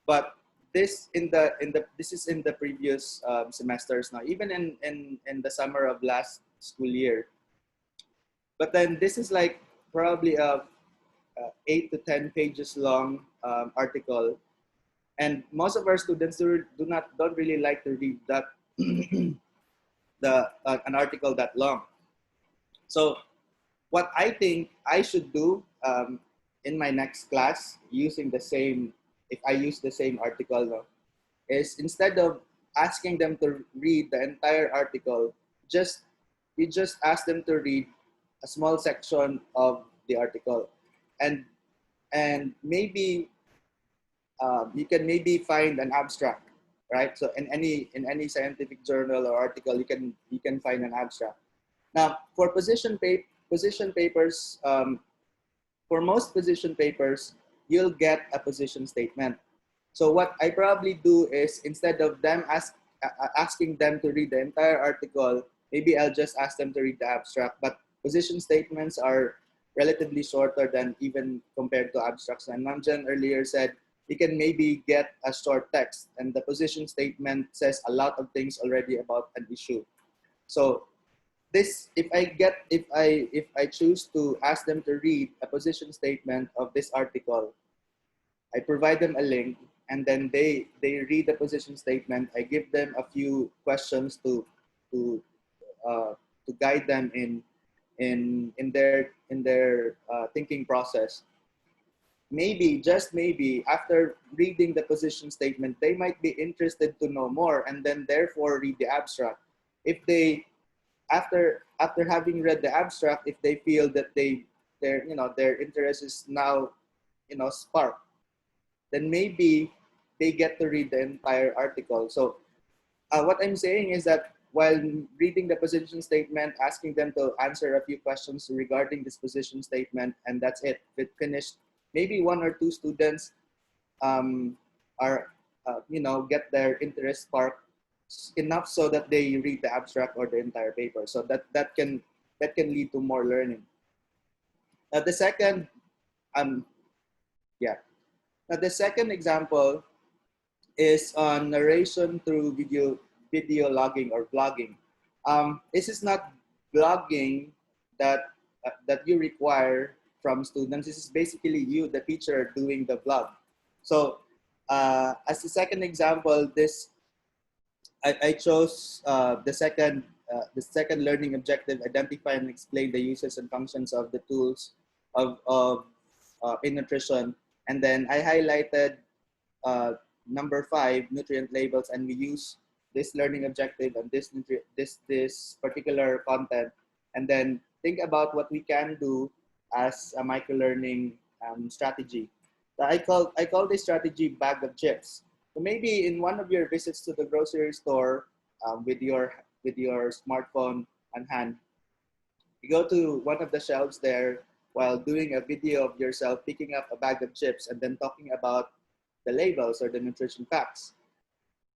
But this this is in the previous semesters now, even in the summer of last school year. But then this is like probably a 8 to 10 pages long article, and most of our students don't really like to read that an article that long. So what I think I should do in my next class, if I use the same article now, is instead of asking them to read the entire article, you just ask them to read a small section of the article, and maybe you can maybe find an abstract, right? So in any scientific journal or article, you can find an abstract. Now, for position papers, for most position papers, you'll get a position statement. So what I probably do is, instead of them asking them to read the entire article, maybe I'll just ask them to read the abstract. But position statements are relatively shorter than even compared to abstracts. And Ma'am Jen earlier said you can maybe get a short text, and the position statement says a lot of things already about an issue. So this, if I choose to ask them to read a position statement of this article, I provide them a link, and then they read the position statement. I give them a few questions to guide them in their thinking process. Maybe, just maybe, after reading the position statement, they might be interested to know more, and then therefore read the abstract. If they, after having read the abstract, if they feel that their interest is now sparked, then maybe they get to read the entire article. So what I'm saying is that while reading the position statement, asking them to answer a few questions regarding this position statement, and that's it. If it finished, maybe one or two students get their interest sparked enough so that they read the abstract or the entire paper. So that can lead to more learning. The second Now the second example is on narration through video logging or blogging. This is not blogging that you require from students. This is basically you, the teacher, doing the blog. So As a second example, I chose the second learning objective: identify and explain the uses and functions of the tools of in nutrition. And then I highlighted number 5, nutrient labels, and we use this learning objective and this particular content, and then think about what we can do as a micro learning strategy. So I call this strategy bag of chips. So maybe in one of your visits to the grocery store, with your smartphone on hand, you go to one of the shelves there while doing a video of yourself picking up a bag of chips and then talking about the labels or the nutrition facts.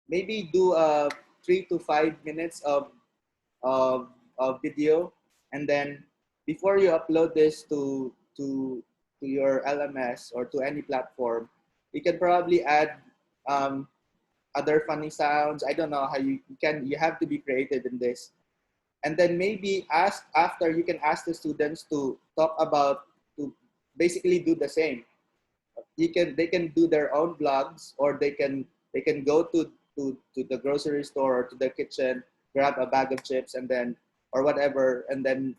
Maybe do a 3 to 5 minutes of, of video, and then before you upload this to your LMS or to any platform, you can probably add um, other funny sounds. I don't know how you have to be creative in this. And then maybe after you can ask the students to talk about, to basically do the same. They can do their own blogs, or they can go to the grocery store or to the kitchen, grab a bag of chips, and then or whatever, and then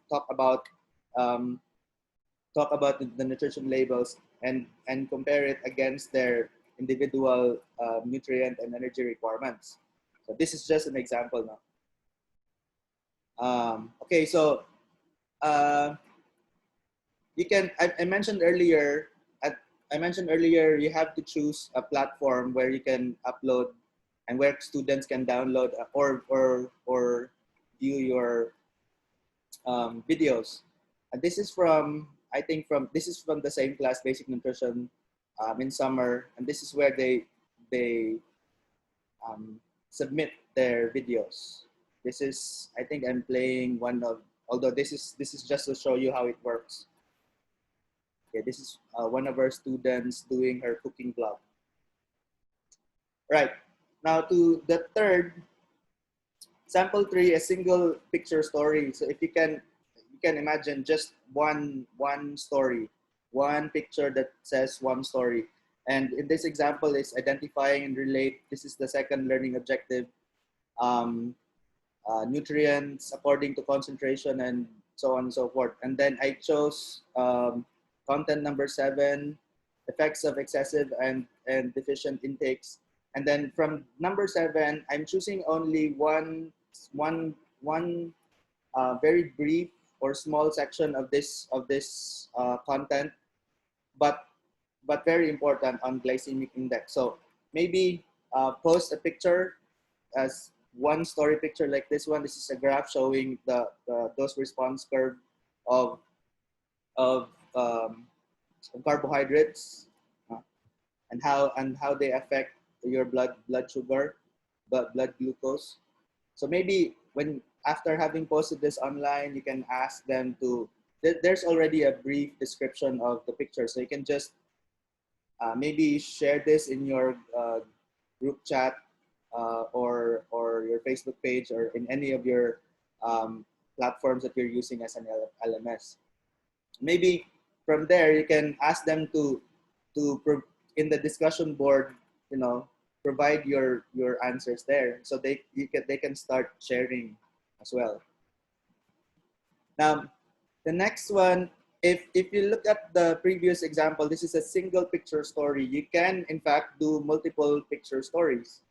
um, talk about the nutrition labels, and compare it against their individual nutrient and energy requirements. So this is just an example now. Okay, so uh, you can. I mentioned earlier. I mentioned earlier you have to choose a platform where you can upload and where students can download or view your videos. And this is from, I think from this is from the same class, Basic Nutrition, in summer, and this is where they submit their videos. This is, I think I'm playing one of, although this is just to show you how it works. Okay, this is one of our students doing her cooking vlog. Right, now to the third, sample 3, a single picture story. So if you can imagine just one story, one picture that says one story. And in this example is identifying and relate. This is the second learning objective. Nutrients according to concentration and so on and so forth. And then I chose content number 7, effects of excessive and deficient intakes. And then from number 7, I'm choosing only one very brief or small section of this content, but very important on glycemic index. So maybe post a picture as one story picture like this one. This is a graph showing the dose response curve of of um, carbohydrates, and how they affect your blood sugar, blood glucose. So maybe when after having posted this online, you can ask them to. There's already a brief description of the picture, so you can just maybe share this in your group chat or your Facebook page, or in any of your platforms that you're using as an LMS. Maybe from there you can ask them to in the discussion board, provide your answers there, so they can start sharing as well. Now, the next one, if you look at the previous example, this is a single picture story. You can in fact do multiple picture stories,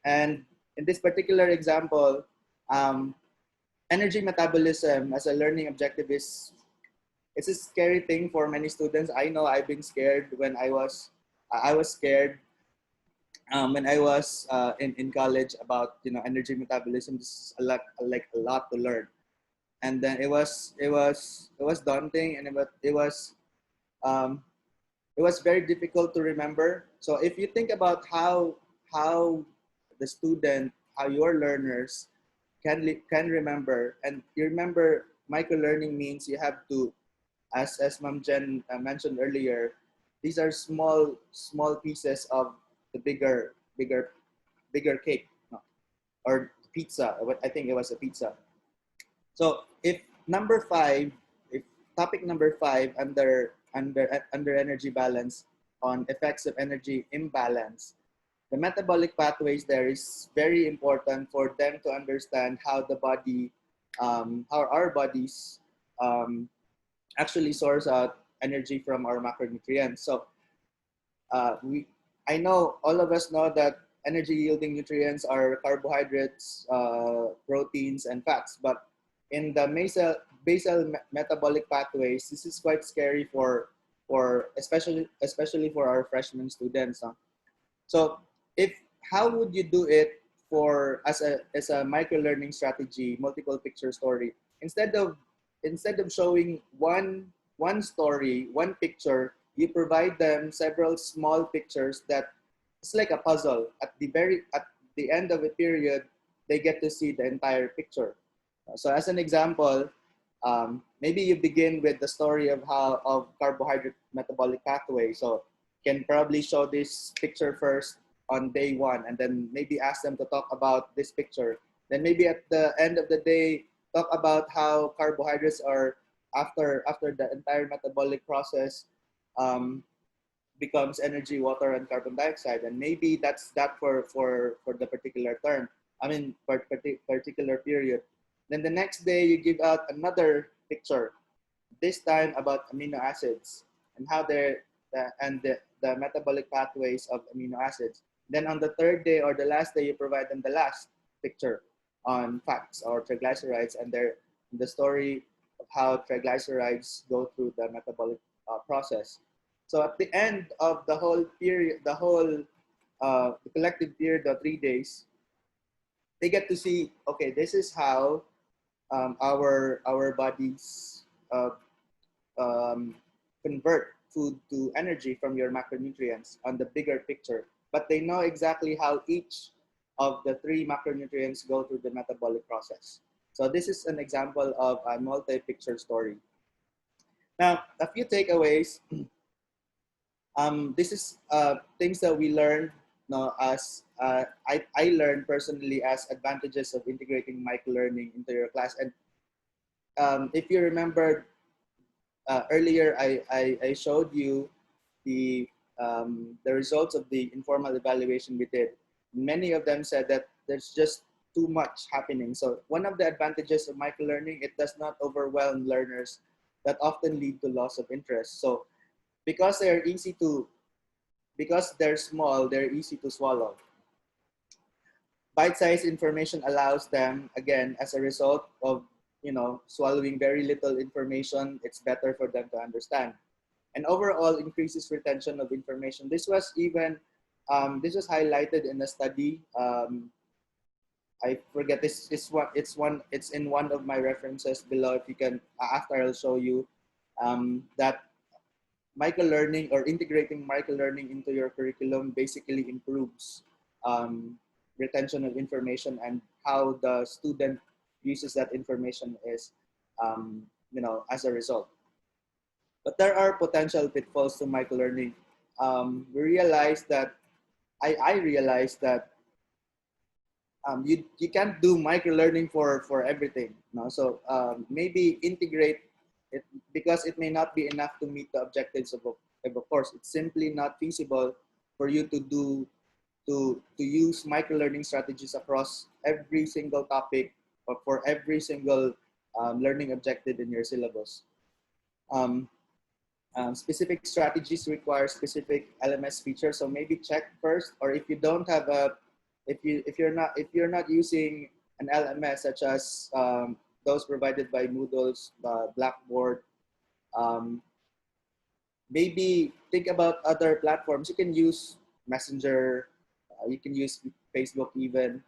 and in this particular example, energy metabolism as a learning objective it's a scary thing for many students. I know I've been scared when I was scared when I was in college about energy metabolism. This is a lot to learn, and then it was daunting, and um, it was very difficult to remember. So if you think about how the student, how your learners can remember, and you remember, micro learning means you have to, as Ma'am Jen mentioned earlier, these are small pieces of the bigger cake, no? Or pizza. I think it was a pizza. So if number 5, if topic number 5 under energy balance, on effects of energy imbalance, the metabolic pathways there is very important for them to understand how the body, how our bodies actually source out energy from our macronutrients. So we, I know all of us know that energy yielding nutrients are carbohydrates, proteins, and fats. But in the basal metabolic pathways, this is quite scary for especially for our freshman students. Huh? So if how would you do it for as a micro learning strategy, multiple picture story, instead of showing one story, one picture, you provide them several small pictures that it's like a puzzle. At the end of a period, they get to see the entire picture. So as an example, maybe you begin with the story of how of carbohydrate metabolic pathway. So can probably show this picture first on day one, and then maybe ask them to talk about this picture. Then maybe at the end of the day, talk about how carbohydrates are after the entire metabolic process um, becomes energy, water, and carbon dioxide. And maybe that's that for the particular term. I mean, for particular period. Then the next day, you give out another picture, this time about amino acids and how the metabolic pathways of amino acids. Then on the third day or the last day, you provide them the last picture on fats or triglycerides and the story of how triglycerides go through the metabolic process. So at the end of the whole period, the collective period of 3 days, they get to see, okay, this is how our bodies um, convert food to energy from your macronutrients on the bigger picture. But they know exactly how each of the three macronutrients go through the metabolic process. So this is an example of a multi-picture story. Now, a few takeaways. This is things that we learned as I learned personally as advantages of integrating microlearning into your class. And if you remember earlier, I showed you the results of the informal evaluation we did. Many of them said that there's just too much happening. So one of the advantages of microlearning, it does not overwhelm learners that often lead to loss of interest. So because they're small, they're easy to swallow. Bite-sized information allows them, again, as a result of swallowing very little information, it's better for them to understand. And overall increases retention of information. This was highlighted in a study. I forget this is what it's in one of my references below. If you can, after I'll show you that microlearning or integrating microlearning into your curriculum basically improves retention of information, and how the student uses that information is, as a result. But there are potential pitfalls to microlearning. We realized that I realized that you can't do microlearning for everything. No? So maybe integrate it, because it may not be enough to meet the objectives of a course. It's simply not feasible for you to use microlearning strategies across every single topic or for every single learning objective in your syllabus. Specific strategies require specific LMS features, so maybe check first, or if you don't have if you're not using an LMS such as those provided by Moodle's Blackboard, maybe think about other platforms. You can use Messenger, you can use Facebook even.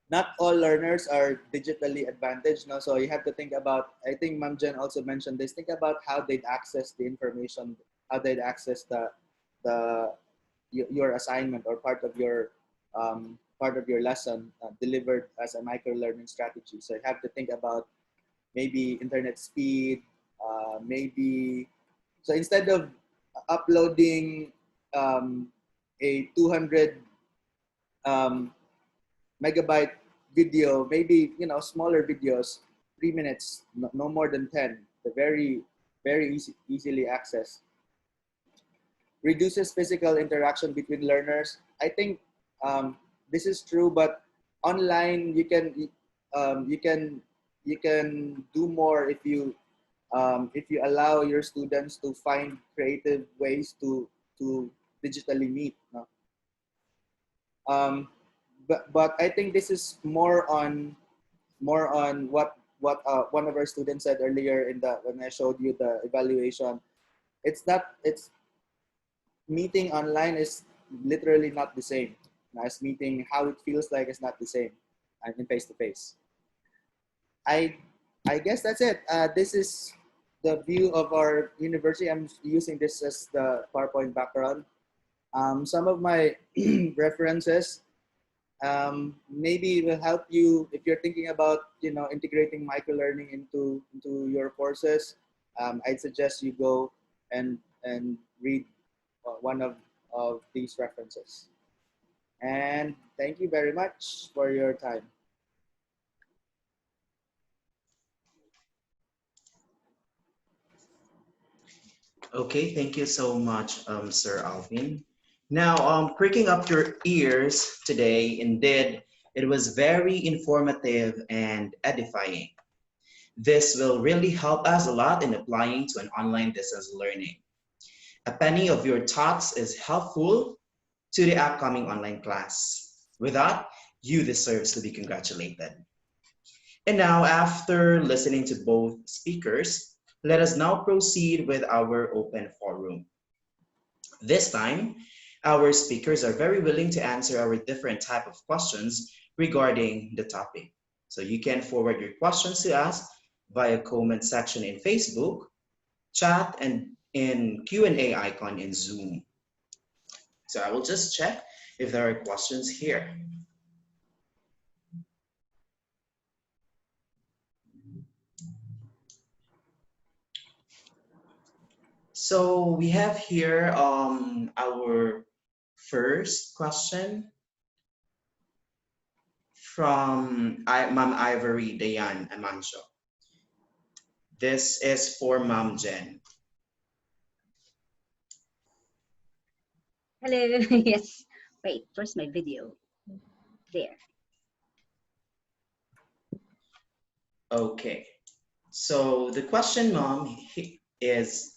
Not all learners are digitally advantaged, no? So you have to think about, I think Ma'am Jen also mentioned this, think about how they'd access the information, how they'd access your assignment or part of your lesson delivered as a micro-learning strategy. So you have to think about maybe internet speed, so instead of uploading a 200 megabyte video, maybe smaller videos, 3 minutes, no more than 10. They're very easily accessed. reduces physical interaction between learners. I think this is true, but online you can you can do more if you allow your students to find creative ways to digitally meet. No? But I think this is more on what one of our students said earlier in the when I showed you the evaluation. It's meeting online is literally not the same as meeting. How it feels like is not the same in face to face. I I guess that's it. This is the view of our university. I'm using this as the PowerPoint background. Some of my references maybe will help you if you're thinking about integrating microlearning into your courses. I'd suggest you go and read one of these references. And thank you very much for your time. Okay, thank you so much, Sir Alvin. Now, pricking up your ears today, indeed, it was very informative and edifying. This will really help us a lot in applying to an online distance learning. A penny of your thoughts is helpful to the upcoming online class. With that, you deserve to be congratulated. And now, after listening to both speakers, let us now proceed with our open forum. This time, our speakers are very willing to answer our different type of questions regarding the topic. So you can forward your questions to us via comment section in Facebook, chat, and in Q&A icon in Zoom. So I will just check if there are questions here. So we have here our first question from Ma'am Ivory Dayan Amancio. This is for Ma'am Jen. Hello. Yes. Wait, where's my video? There. Okay. So the question, Mom, is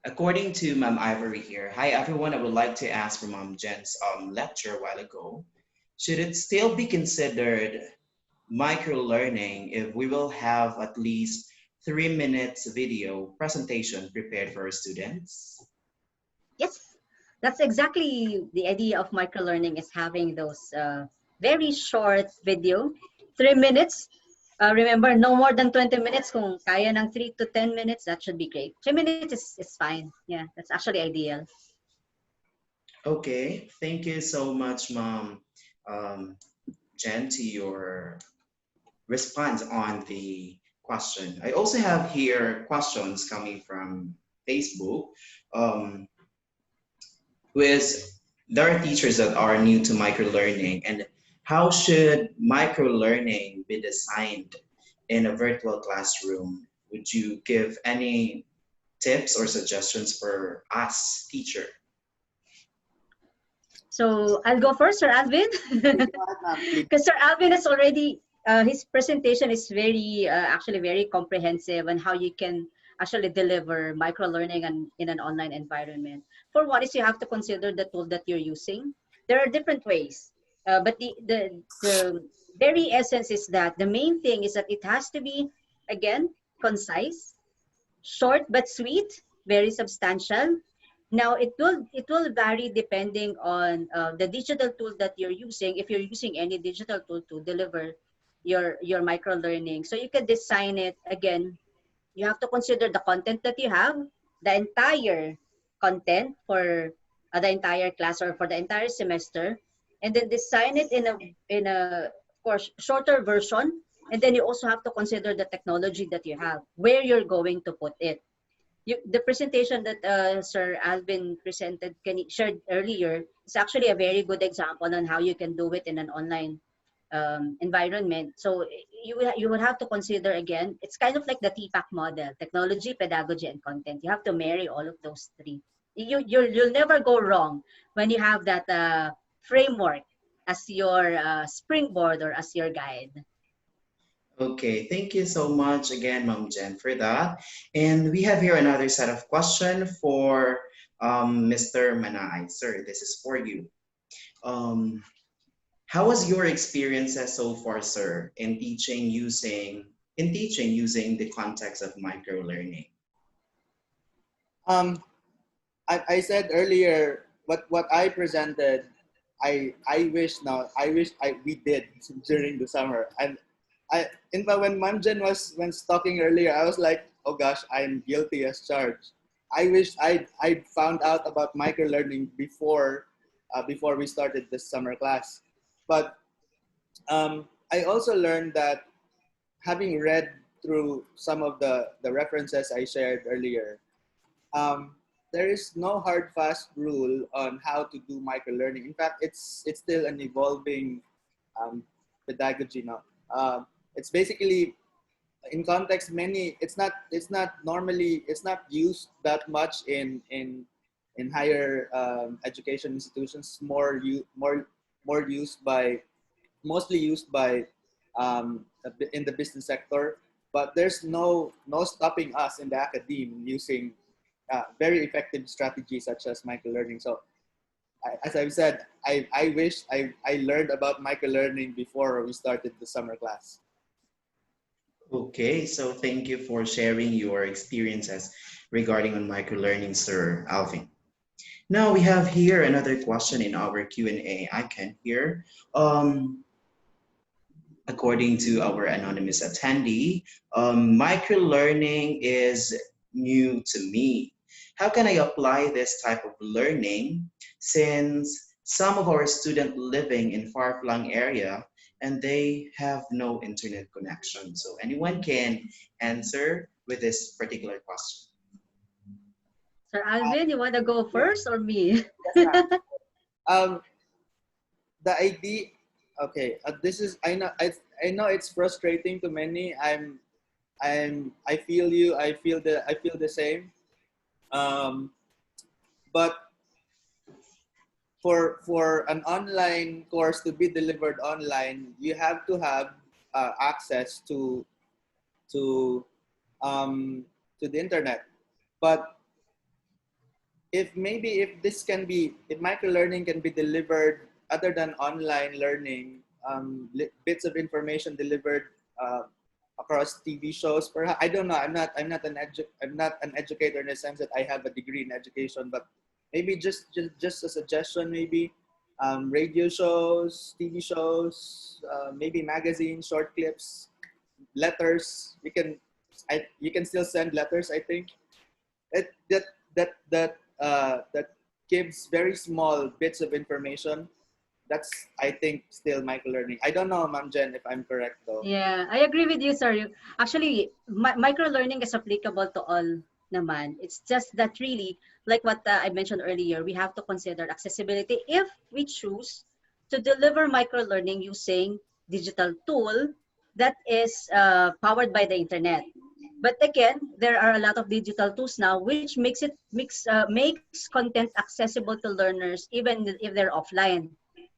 according to Ma'am Ivory here. Hi everyone, I would like to ask for Ma'am Jen's lecture a while ago. Should it still be considered micro-learning if we will have at least 3 minutes video presentation prepared for our students? Yes, that's exactly the idea of microlearning, is having those very short video, 3 minutes. Remember, no more than 20 minutes. Kung kaya ng 3 to 10 minutes, that should be great. 3 minutes is fine. Yeah, that's actually ideal. Okay, thank you so much, Mom Jen, to your response on the question. I also have here questions coming from Facebook. Um, with there are teachers that are new to microlearning, and how should microlearning be designed in a virtual classroom? Would you give any tips or suggestions for us, teacher? So I'll go first, Sir Alvin. Because Sir Alvin has already, his presentation is very, actually very comprehensive on how you can actually deliver micro-learning in an online environment. For one is you have to consider the tool that you're using. There are different ways, but the very essence is that the main thing is that it has to be, again, concise, short but sweet, very substantial. Now it will vary depending on the digital tool that you're using. If you're using any digital tool to deliver your micro learning, so you can design it. Again, you have to consider the content that you have, the entire content for the entire class or for the entire semester, and then design it in a of course shorter version. And then you also have to consider the technology that you have, where you're going to put it. The presentation that Sir Alvin shared earlier is actually a very good example on how you can do it in an online environment. So you would have to consider again. It's kind of like the TPAC model: technology, pedagogy, and content. You have to marry all of those three. You'll never go wrong when you have that framework as your springboard or as your guide. Okay, thank you so much again, Mom Jen, for that. And we have here another set of question for Mr. Manay. Sir, this is for you. Um, how was your experiences so far, sir, in teaching using the context of micro learning? Um, I said earlier what I presented. I wish we did during the summer. And I in fact when Manjan was talking earlier, I was like, oh gosh, I'm guilty as charged. I wish I found out about micro learning before we started this summer class. But I also learned that, having read through some of the references I shared earlier, um, there is no hard fast rule on how to do micro learning. In fact, it's still an evolving um, pedagogy now. It's basically, in context, many it's not used that much in higher education institutions. More used by mostly used by in the business sector. But there's no stopping us in the academe using very effective strategies such as microlearning. So, as I've said, I wish I learned about microlearning before we started the summer class. Okay, so thank you for sharing your experiences regarding on micro learning, Sir Alvin. Now we have here another question in our Q&A. I can hear. According to our anonymous attendee, microlearning is new to me. How can I apply this type of learning since some of our students living in far-flung area and they have no internet connection? So anyone can answer with this particular question. Sir Alvin, you want to go Yeah, first or me? yes, ma'am. Um, the idea. Okay, this is I know it's frustrating to many. I feel you. I feel the same. Um, but for an online course to be delivered online, you have to have access to um, to the internet. But if micro learning can be delivered other than online learning, bits of information delivered uh, across TV shows. Perhaps I don't know. I'm not an educator in the sense that I have a degree in education, but maybe just a suggestion. Maybe radio shows, TV shows, maybe magazines, short clips, letters. You can still send letters. I think it, that gives very small bits of information. That's, I think, still micro learning. I don't know, Ma'am Jen, if I'm correct though. Yeah, I agree with you, sir. Actually, micro learning is applicable to all naman. It's just that really, like what I mentioned earlier, we have to consider accessibility if we choose to deliver micro learning using digital tool that is powered by the internet. But again, there are a lot of digital tools now, which makes content accessible to learners even if they're offline.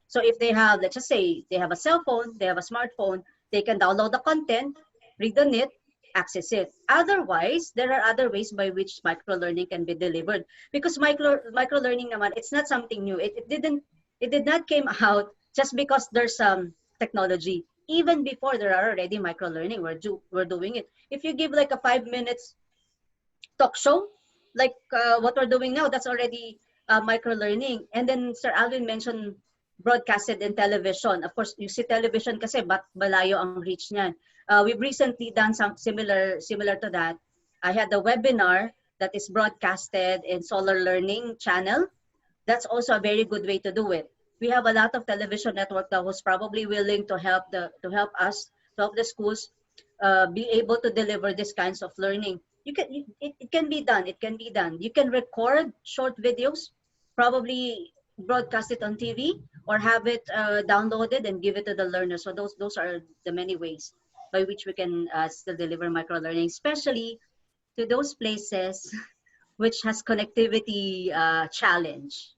So if they have, let's just say, they have a cell phone, they have a smartphone, they can download the content, read on it, access it. Otherwise, there are other ways by which microlearning can be delivered. Because microlearning naman, it's not something new. It did not came out just because there's some technology. Even before there are already microlearning, we're doing it. If you give like a 5 minutes talk show, like what we're doing now, that's already micro learning. And then Sir Alvin mentioned broadcasted in television. Of course, you see television kasi balayo ang reach niyan. We've recently done some similar to that. I had a webinar that is broadcasted in Solar Learning channel. That's also a very good way to do it. We have a lot of television network that was probably willing to help us, to help the schools be able to deliver these kinds of learning. It can be done. It can be done. You can record short videos, probably broadcast it on TV or have it downloaded and give it to the learner. So those are the many ways. by which we can still deliver micro learning, especially to those places which has connectivity challenge.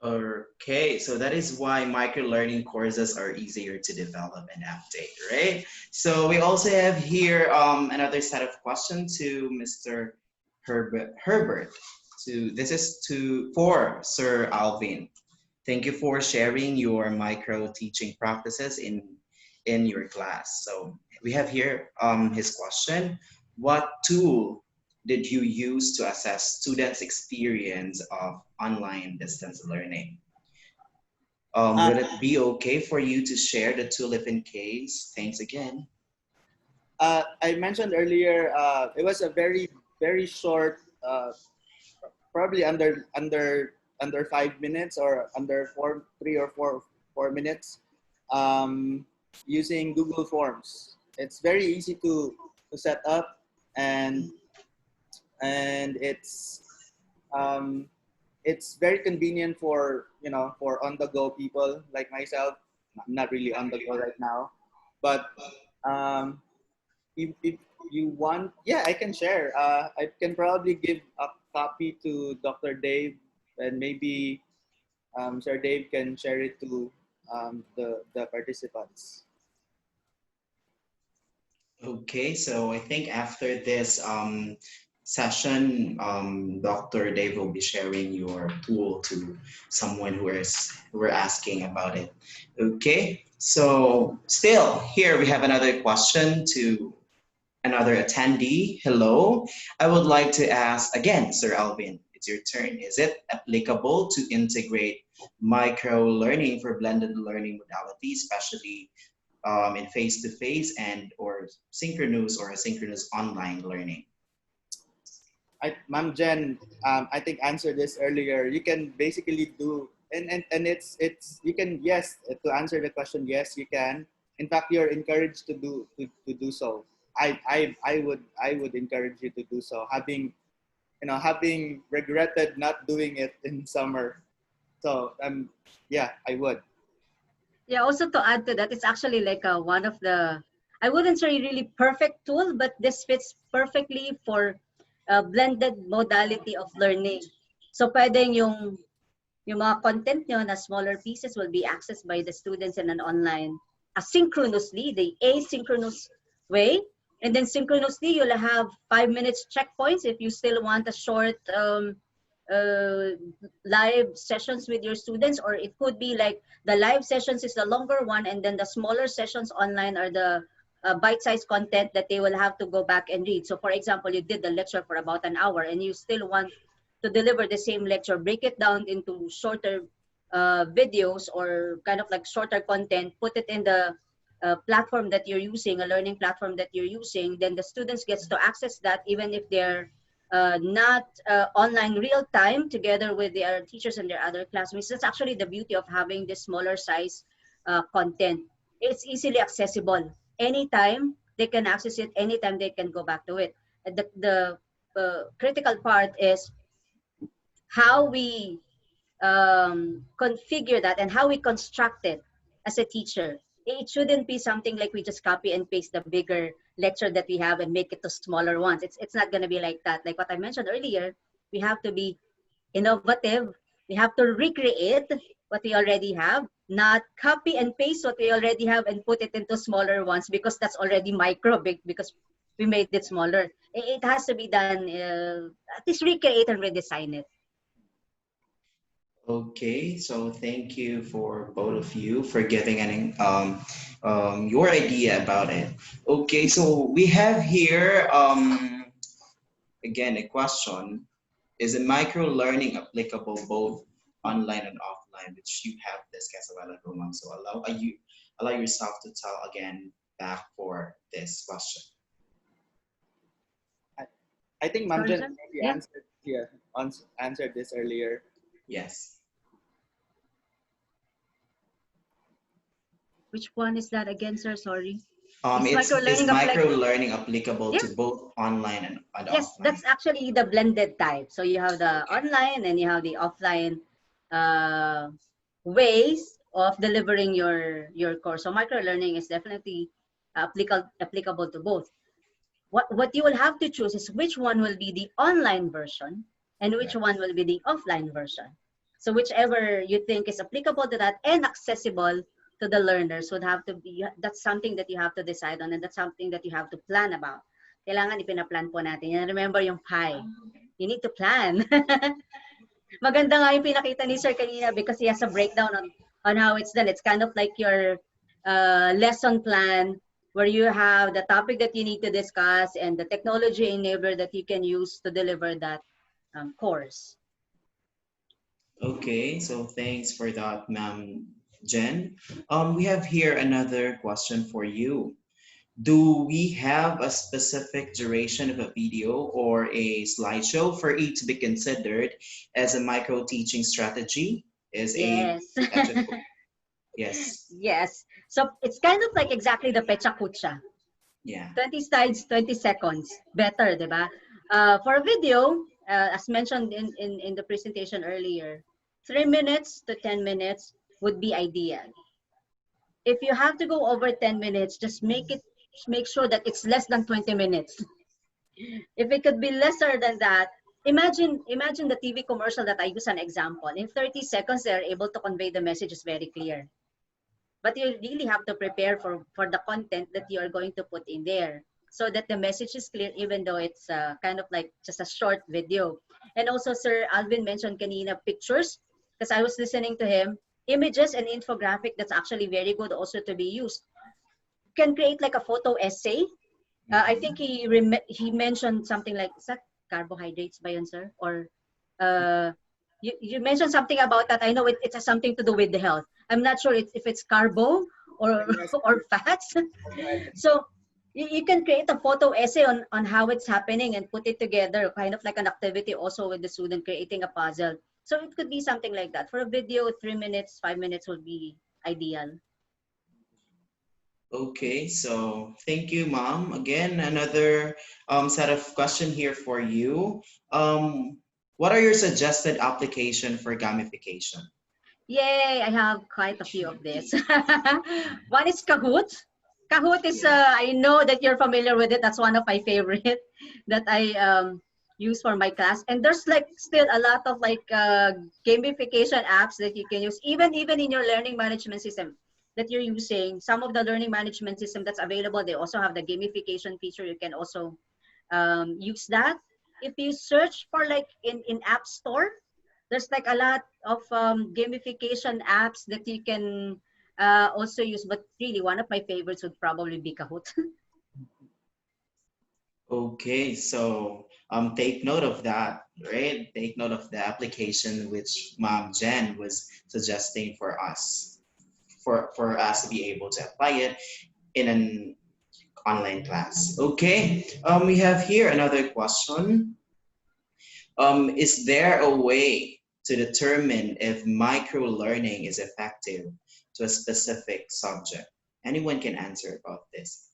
Okay, so that is why micro-learning courses are easier to develop and update, right? So we also have here another set of questions to Mr. Herbert. This is for Sir Alvin. Thank you for sharing your micro teaching practices in your class. So we have here his question. What tool did you use to assess students' experience of online distance learning? Uh, Would it be okay for you to share the tool if in case? Thanks again. I mentioned earlier, it was a very short, probably under 5 minutes or under 3 or 4 minutes, um, using Google Forms. It's very easy to set up, and and um, it's very convenient for for on the go people like myself. I'm not really on the go right now, but um, if you want, yeah, I can share. I can probably give a copy to Dr. Dave, and maybe Sir Dave can share it to the participants. Okay, so I think after this session, Dr. Dave will be sharing your tool to someone who are asking about it. Okay, so still here we have another question to another attendee. Hello, I would like to ask again, Sir Alvin, it's your turn. Is it applicable to integrate micro learning for blended learning modalities, especially in face-to-face and or synchronous or asynchronous online learning? Ma'am Jen, I think answered this earlier. You can basically do, and it's you can, yes, to answer the question, yes, you can. In fact, you're encouraged to do so. I would encourage you to do so. Having regretted not doing it in summer. So yeah, I would. Yeah, also to add to that, it's actually like one of the, I wouldn't say really perfect tool, but this fits perfectly for blended modality of learning. So pwedeng yung mga content nyo na smaller pieces will be accessed by the students in an online asynchronously, the asynchronous way. And then synchronously, you'll have 5 minutes checkpoints if you still want a short uh, live sessions with your students, or it could be like the live sessions is the longer one, and then the smaller sessions online are the bite-sized content that they will have to go back and read. So for example, you did the lecture for about an hour and you still want to deliver the same lecture, break it down into shorter videos or kind of like shorter content, put it in the platform that you're using, a learning platform that you're using, then the students gets to access that even if they're not online real time together with their teachers and their other classmates. That's actually the beauty of having this smaller size content. It's easily accessible. Anytime they can access it, anytime they can go back to it. The critical part is how we configure that and how we construct it as a teacher. It shouldn't be something like we just copy and paste the bigger lecture that we have and make it to smaller ones. It's not going to be like that. Like what I mentioned earlier, we have to be innovative. We have to recreate what we already have, not copy and paste what we already have and put it into smaller ones because that's already micro big because we made it smaller. It has to be done, at least recreate and redesign it. Okay, so thank you for both of you for giving your idea about it. Okay, so we have here again a question: is a micro learning applicable both online and offline, which you have discussed a while ago, ma'am? So allow yourself to tell again back for this question. I think Ma'am Sorry, Jen sir? maybe Yeah. answered this earlier. Yes. Which one is that again, sir? Sorry. Is micro learning applicable Yeah. to both online and Yes, offline? that's actually the blended type. So you have the online and you have the offline uh, ways of delivering your course. So microlearning is definitely applicable to both. What you will have to choose is which one will be the online version and which one will be the offline version. So whichever you think is applicable to that and accessible to the learners would have to be, that's something that you have to decide on, and that's something that you have to plan about. Kailangan ipinaplan po natin. And remember yung pie. You need to plan. Maganda nga yung pinakita ni Sir kanina because he has a breakdown on how it's done. It's kind of like your lesson plan where you have the topic that you need to discuss and the technology enabler that you can use to deliver that course. Okay, so thanks for that, Ma'am Jen. We have here another question for you. Do we have a specific duration of a video or a slideshow for it to be considered as a micro teaching strategy? Is a Yes. yes, Yes. So it's kind of like exactly the pecha kucha. yeah. 20 slides, 20 seconds. Better, di ba? For a video, as mentioned in the presentation earlier, 3 minutes to 10 minutes would be ideal. If you have to go over 10 minutes, just make sure that it's less than 20 minutes. If it could be lesser than that, imagine the TV commercial that I use an example. In 30 seconds, they're able to convey the messages very clear. But you really have to prepare for the content that you are going to put in there so that the message is clear, even though it's kind of like just a short video. And also, Sir Alvin mentioned kanina pictures, because I was listening to him. Images and infographic, that's actually very good also to be used. You can create like a photo essay. I think he mentioned something like, is that carbohydrates ba yun, sir? Or you mentioned something about that. I know it has something to do with the health. I'm not sure if it's carbo or or fats. So you can create a photo essay on how it's happening and put it together, kind of like an activity also with the student creating a puzzle. So it could be something like that. For a video, 3 minutes, 5 minutes would be ideal. Okay, so thank you, Mom. Again, another set of question here for you. What are your suggested application for gamification? Yay, I have quite a few of this. One is Kahoot. Kahoot is, I know that you're familiar with it. That's one of my favorite that I use for my class. And there's like still a lot of like gamification apps that you can use, even in your learning management system that you're using. Some of the learning management system that's available, they also have the gamification feature. You can also use that. If you search for like in App Store, there's like a lot of gamification apps that you can also use, but really one of my favorites would probably be Kahoot. Okay, so take note of that, right? Take note of the application which Mom Jen was suggesting for us, for us to be able to apply it in an online class. Okay, we have here another question. Is there a way to determine if micro learning is effective to a specific subject? Anyone can answer about this.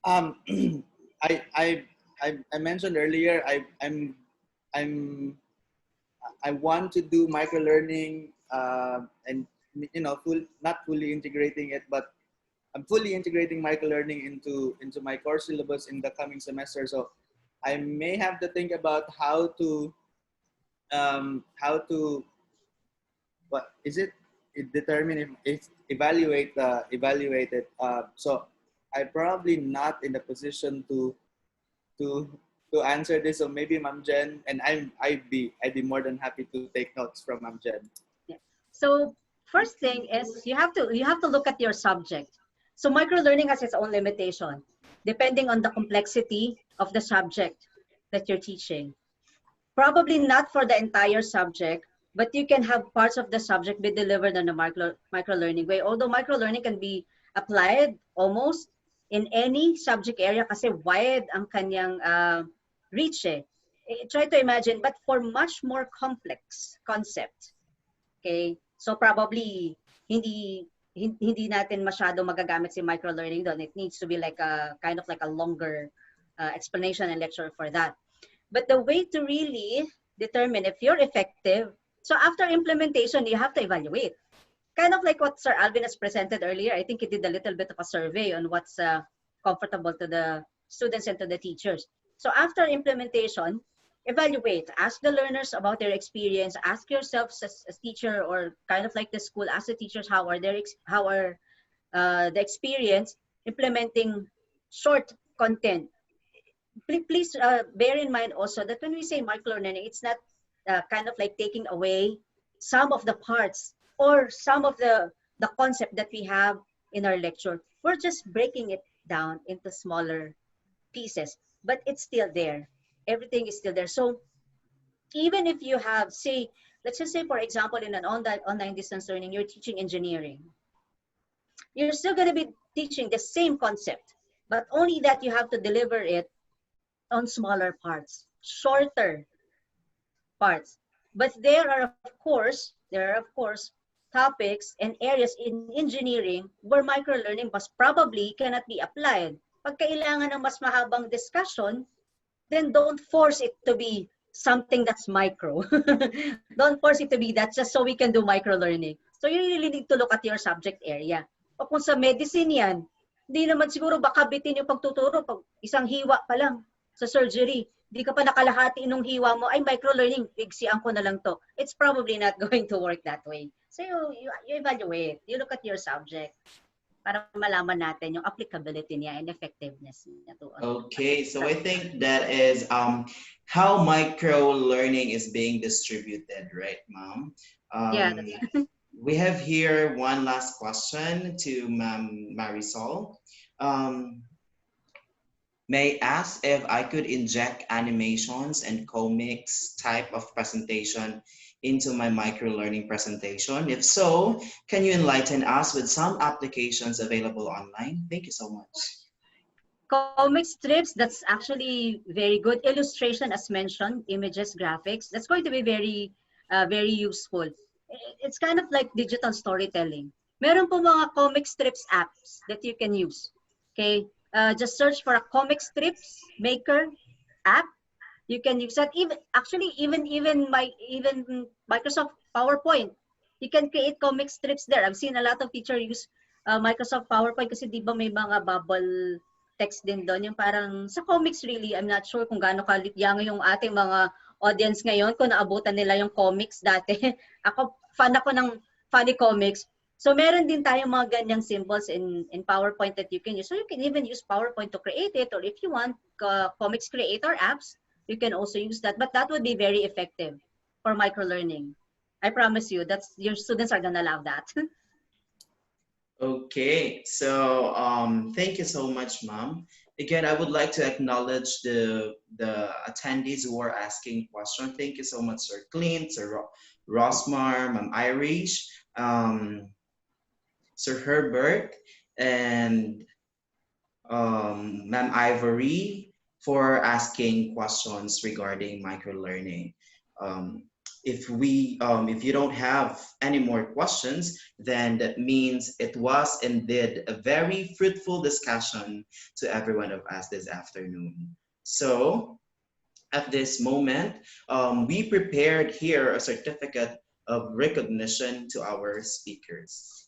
Um, I mentioned earlier I want to do micro learning and not fully integrating it, but I'm fully integrating micro learning into my course syllabus in the coming semester. So I may have to think about how to what is it determine if it's evaluate it. So I'm probably not in the position to to answer this. So maybe Ma'am Jen, and I'd be more than happy to take notes from Ma'am Jen. Yeah. So first thing is you have to look at your subject. So micro learning has its own limitation depending on the complexity of the subject that you're teaching. Probably not for the entire subject, but you can have parts of the subject be delivered in a micro learning way. Although micro learning can be applied almost in any subject area kasi wide ang kanyang reach eh. Try to imagine, but for much more complex concept. Okay? So probably hindi natin masyado magagamit si micro learning doon. It needs to be like a kind of like a longer explanation and lecture for that. But the way to really determine if you're effective, so after implementation, you have to evaluate. kind of like what Sir Alvin has presented earlier. I think he did a little bit of a survey on what's comfortable to the students and to the teachers. So after implementation, evaluate, ask the learners about their experience, ask yourselves as teacher or kind of like the school, ask the teachers how are the experience implementing short content. Please bear in mind also that when we say microlearning, it's not kind of like taking away some of the parts or some of the concept that we have in our lecture. We're just breaking it down into smaller pieces, but it's still there. Everything is still there. So even if you have, say, let's just say, for example, in an online distance learning, you're teaching engineering. You're still going to be teaching the same concept, but only that you have to deliver it on smaller parts, shorter parts. But there are of course topics and areas in engineering where microlearning was probably cannot be applied. Pag kailangan ng mas mahabang discussion, then don't force it to be something that's micro. Don't force it to be that just so we can do microlearning. So you really need to look at your subject area. O kung sa medicine yan, hindi naman siguro baka bitin yung pagtuturo pag isang hiwa pa lang sa surgery. Di ka pa nakalahati nung hiwa mo, ay microlearning, bigsian ko na lang to. It's probably not going to work that way. So you evaluate, you look at your subject para malaman natin yung applicability niya and effectiveness niya to. Okay, so I think that is how micro learning is being distributed, right, Mom? Yeah, We have here one last question to Ma'am Marisol. May I ask if I could inject animations and comics type of presentation into my micro-learning presentation? If so, can you enlighten us with some applications available online? Thank you so much. comic strips, that's actually very good. Illustration, as mentioned, images, graphics, that's going to be very useful. It's kind of like digital storytelling. Meron po mga comic strips apps that you can use. Okay, just search for a comic strips maker app. You can use that. Even Microsoft PowerPoint, you can create comic strips there. I've seen a lot of teachers use Microsoft PowerPoint kasi di ba may mga bubble text din doon, yung parang sa comics really, I'm not sure kung gaano kalyang yung ating mga audience ngayon, kung naabutan nila yung comics dati. Fan ako ng funny comics. So meron din tayong mga ganyang symbols in PowerPoint that you can use. So you can even use PowerPoint to create it, or if you want comics creator apps, you can also use that. But that would be very effective for microlearning. I promise you, your students are gonna love that. Okay, so thank you so much, Mom. Again, I would like to acknowledge the attendees who are asking questions. Thank you so much, Sir Clint, Sir Rosmar, Ma'am Irish, Sir Herbert, and Ma'am Ivory for asking questions regarding microlearning. If you don't have any more questions, then that means it was indeed a very fruitful discussion to every one of us this afternoon. So at this moment, we prepared here a certificate of recognition to our speakers.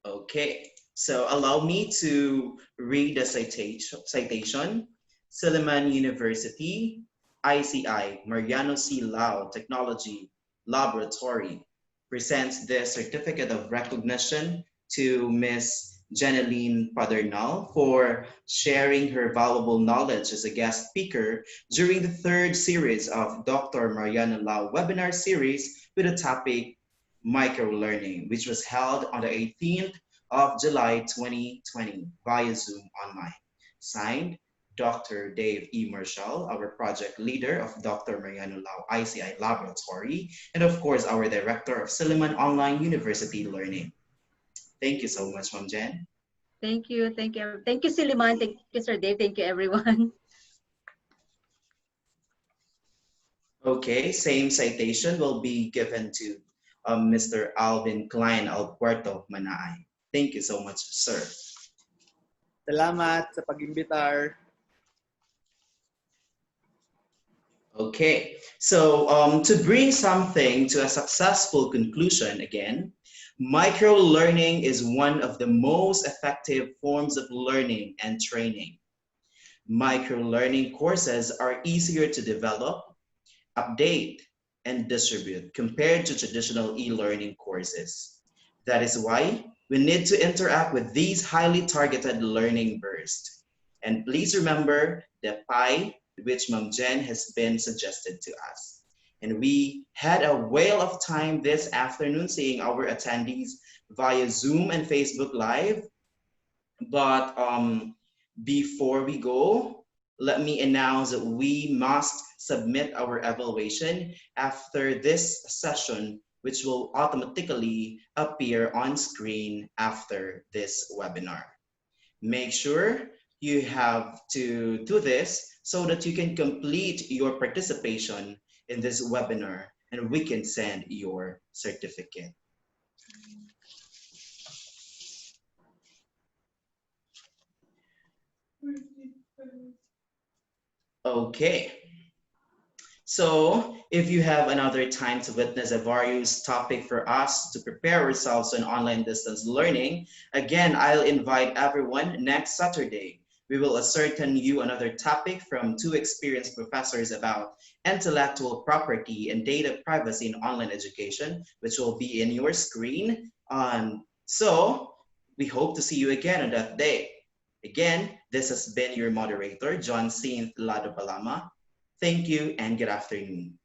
Okay, so allow me to read the citation. Silliman University, ICI, Mariano C. Lau Technology Laboratory presents this certificate of recognition to Ms. Jeneline Padernal for sharing her valuable knowledge as a guest speaker during the third series of Dr. Mariano Lau webinar series with the topic Microlearning, which was held on the 18th of July 2020 via Zoom online. Signed, Dr. Dave E. Marshall, our project leader of Dr. Mariano Lau ICI Laboratory, and of course, our director of Silliman Online University Learning. Thank you so much, Ma'am Jen. Thank you, Silliman. Thank you, Sir Dave. Thank you, everyone. Okay, same citation will be given to Mr. Alvin Klein Alpuerto Manaay. Thank you so much, sir. Salamat sa pag-imbitar. Okay, so to bring something to a successful conclusion again, micro learning is one of the most effective forms of learning and training. Micro learning courses are easier to develop, update, and distribute compared to traditional e-learning courses. That is why we need to interact with these highly targeted learning bursts. And please remember the PI, which Mom Jen has been suggested to us. And we had a whale of time this afternoon seeing our attendees via Zoom and Facebook Live. But before we go, let me announce that we must submit our evaluation after this session, which will automatically appear on screen after this webinar. Make sure you have to do this so that you can complete your participation in this webinar and we can send your certificate. Okay. So, if you have another time to witness a various topic for us to prepare ourselves on online distance learning, again, I'll invite everyone next Saturday. We will ascertain you another topic from two experienced professors about intellectual property and data privacy in online education, which will be in your screen. So, we hope to see you again on that day. Again, this has been your moderator, John Saint Lado Balama. Thank you and good afternoon.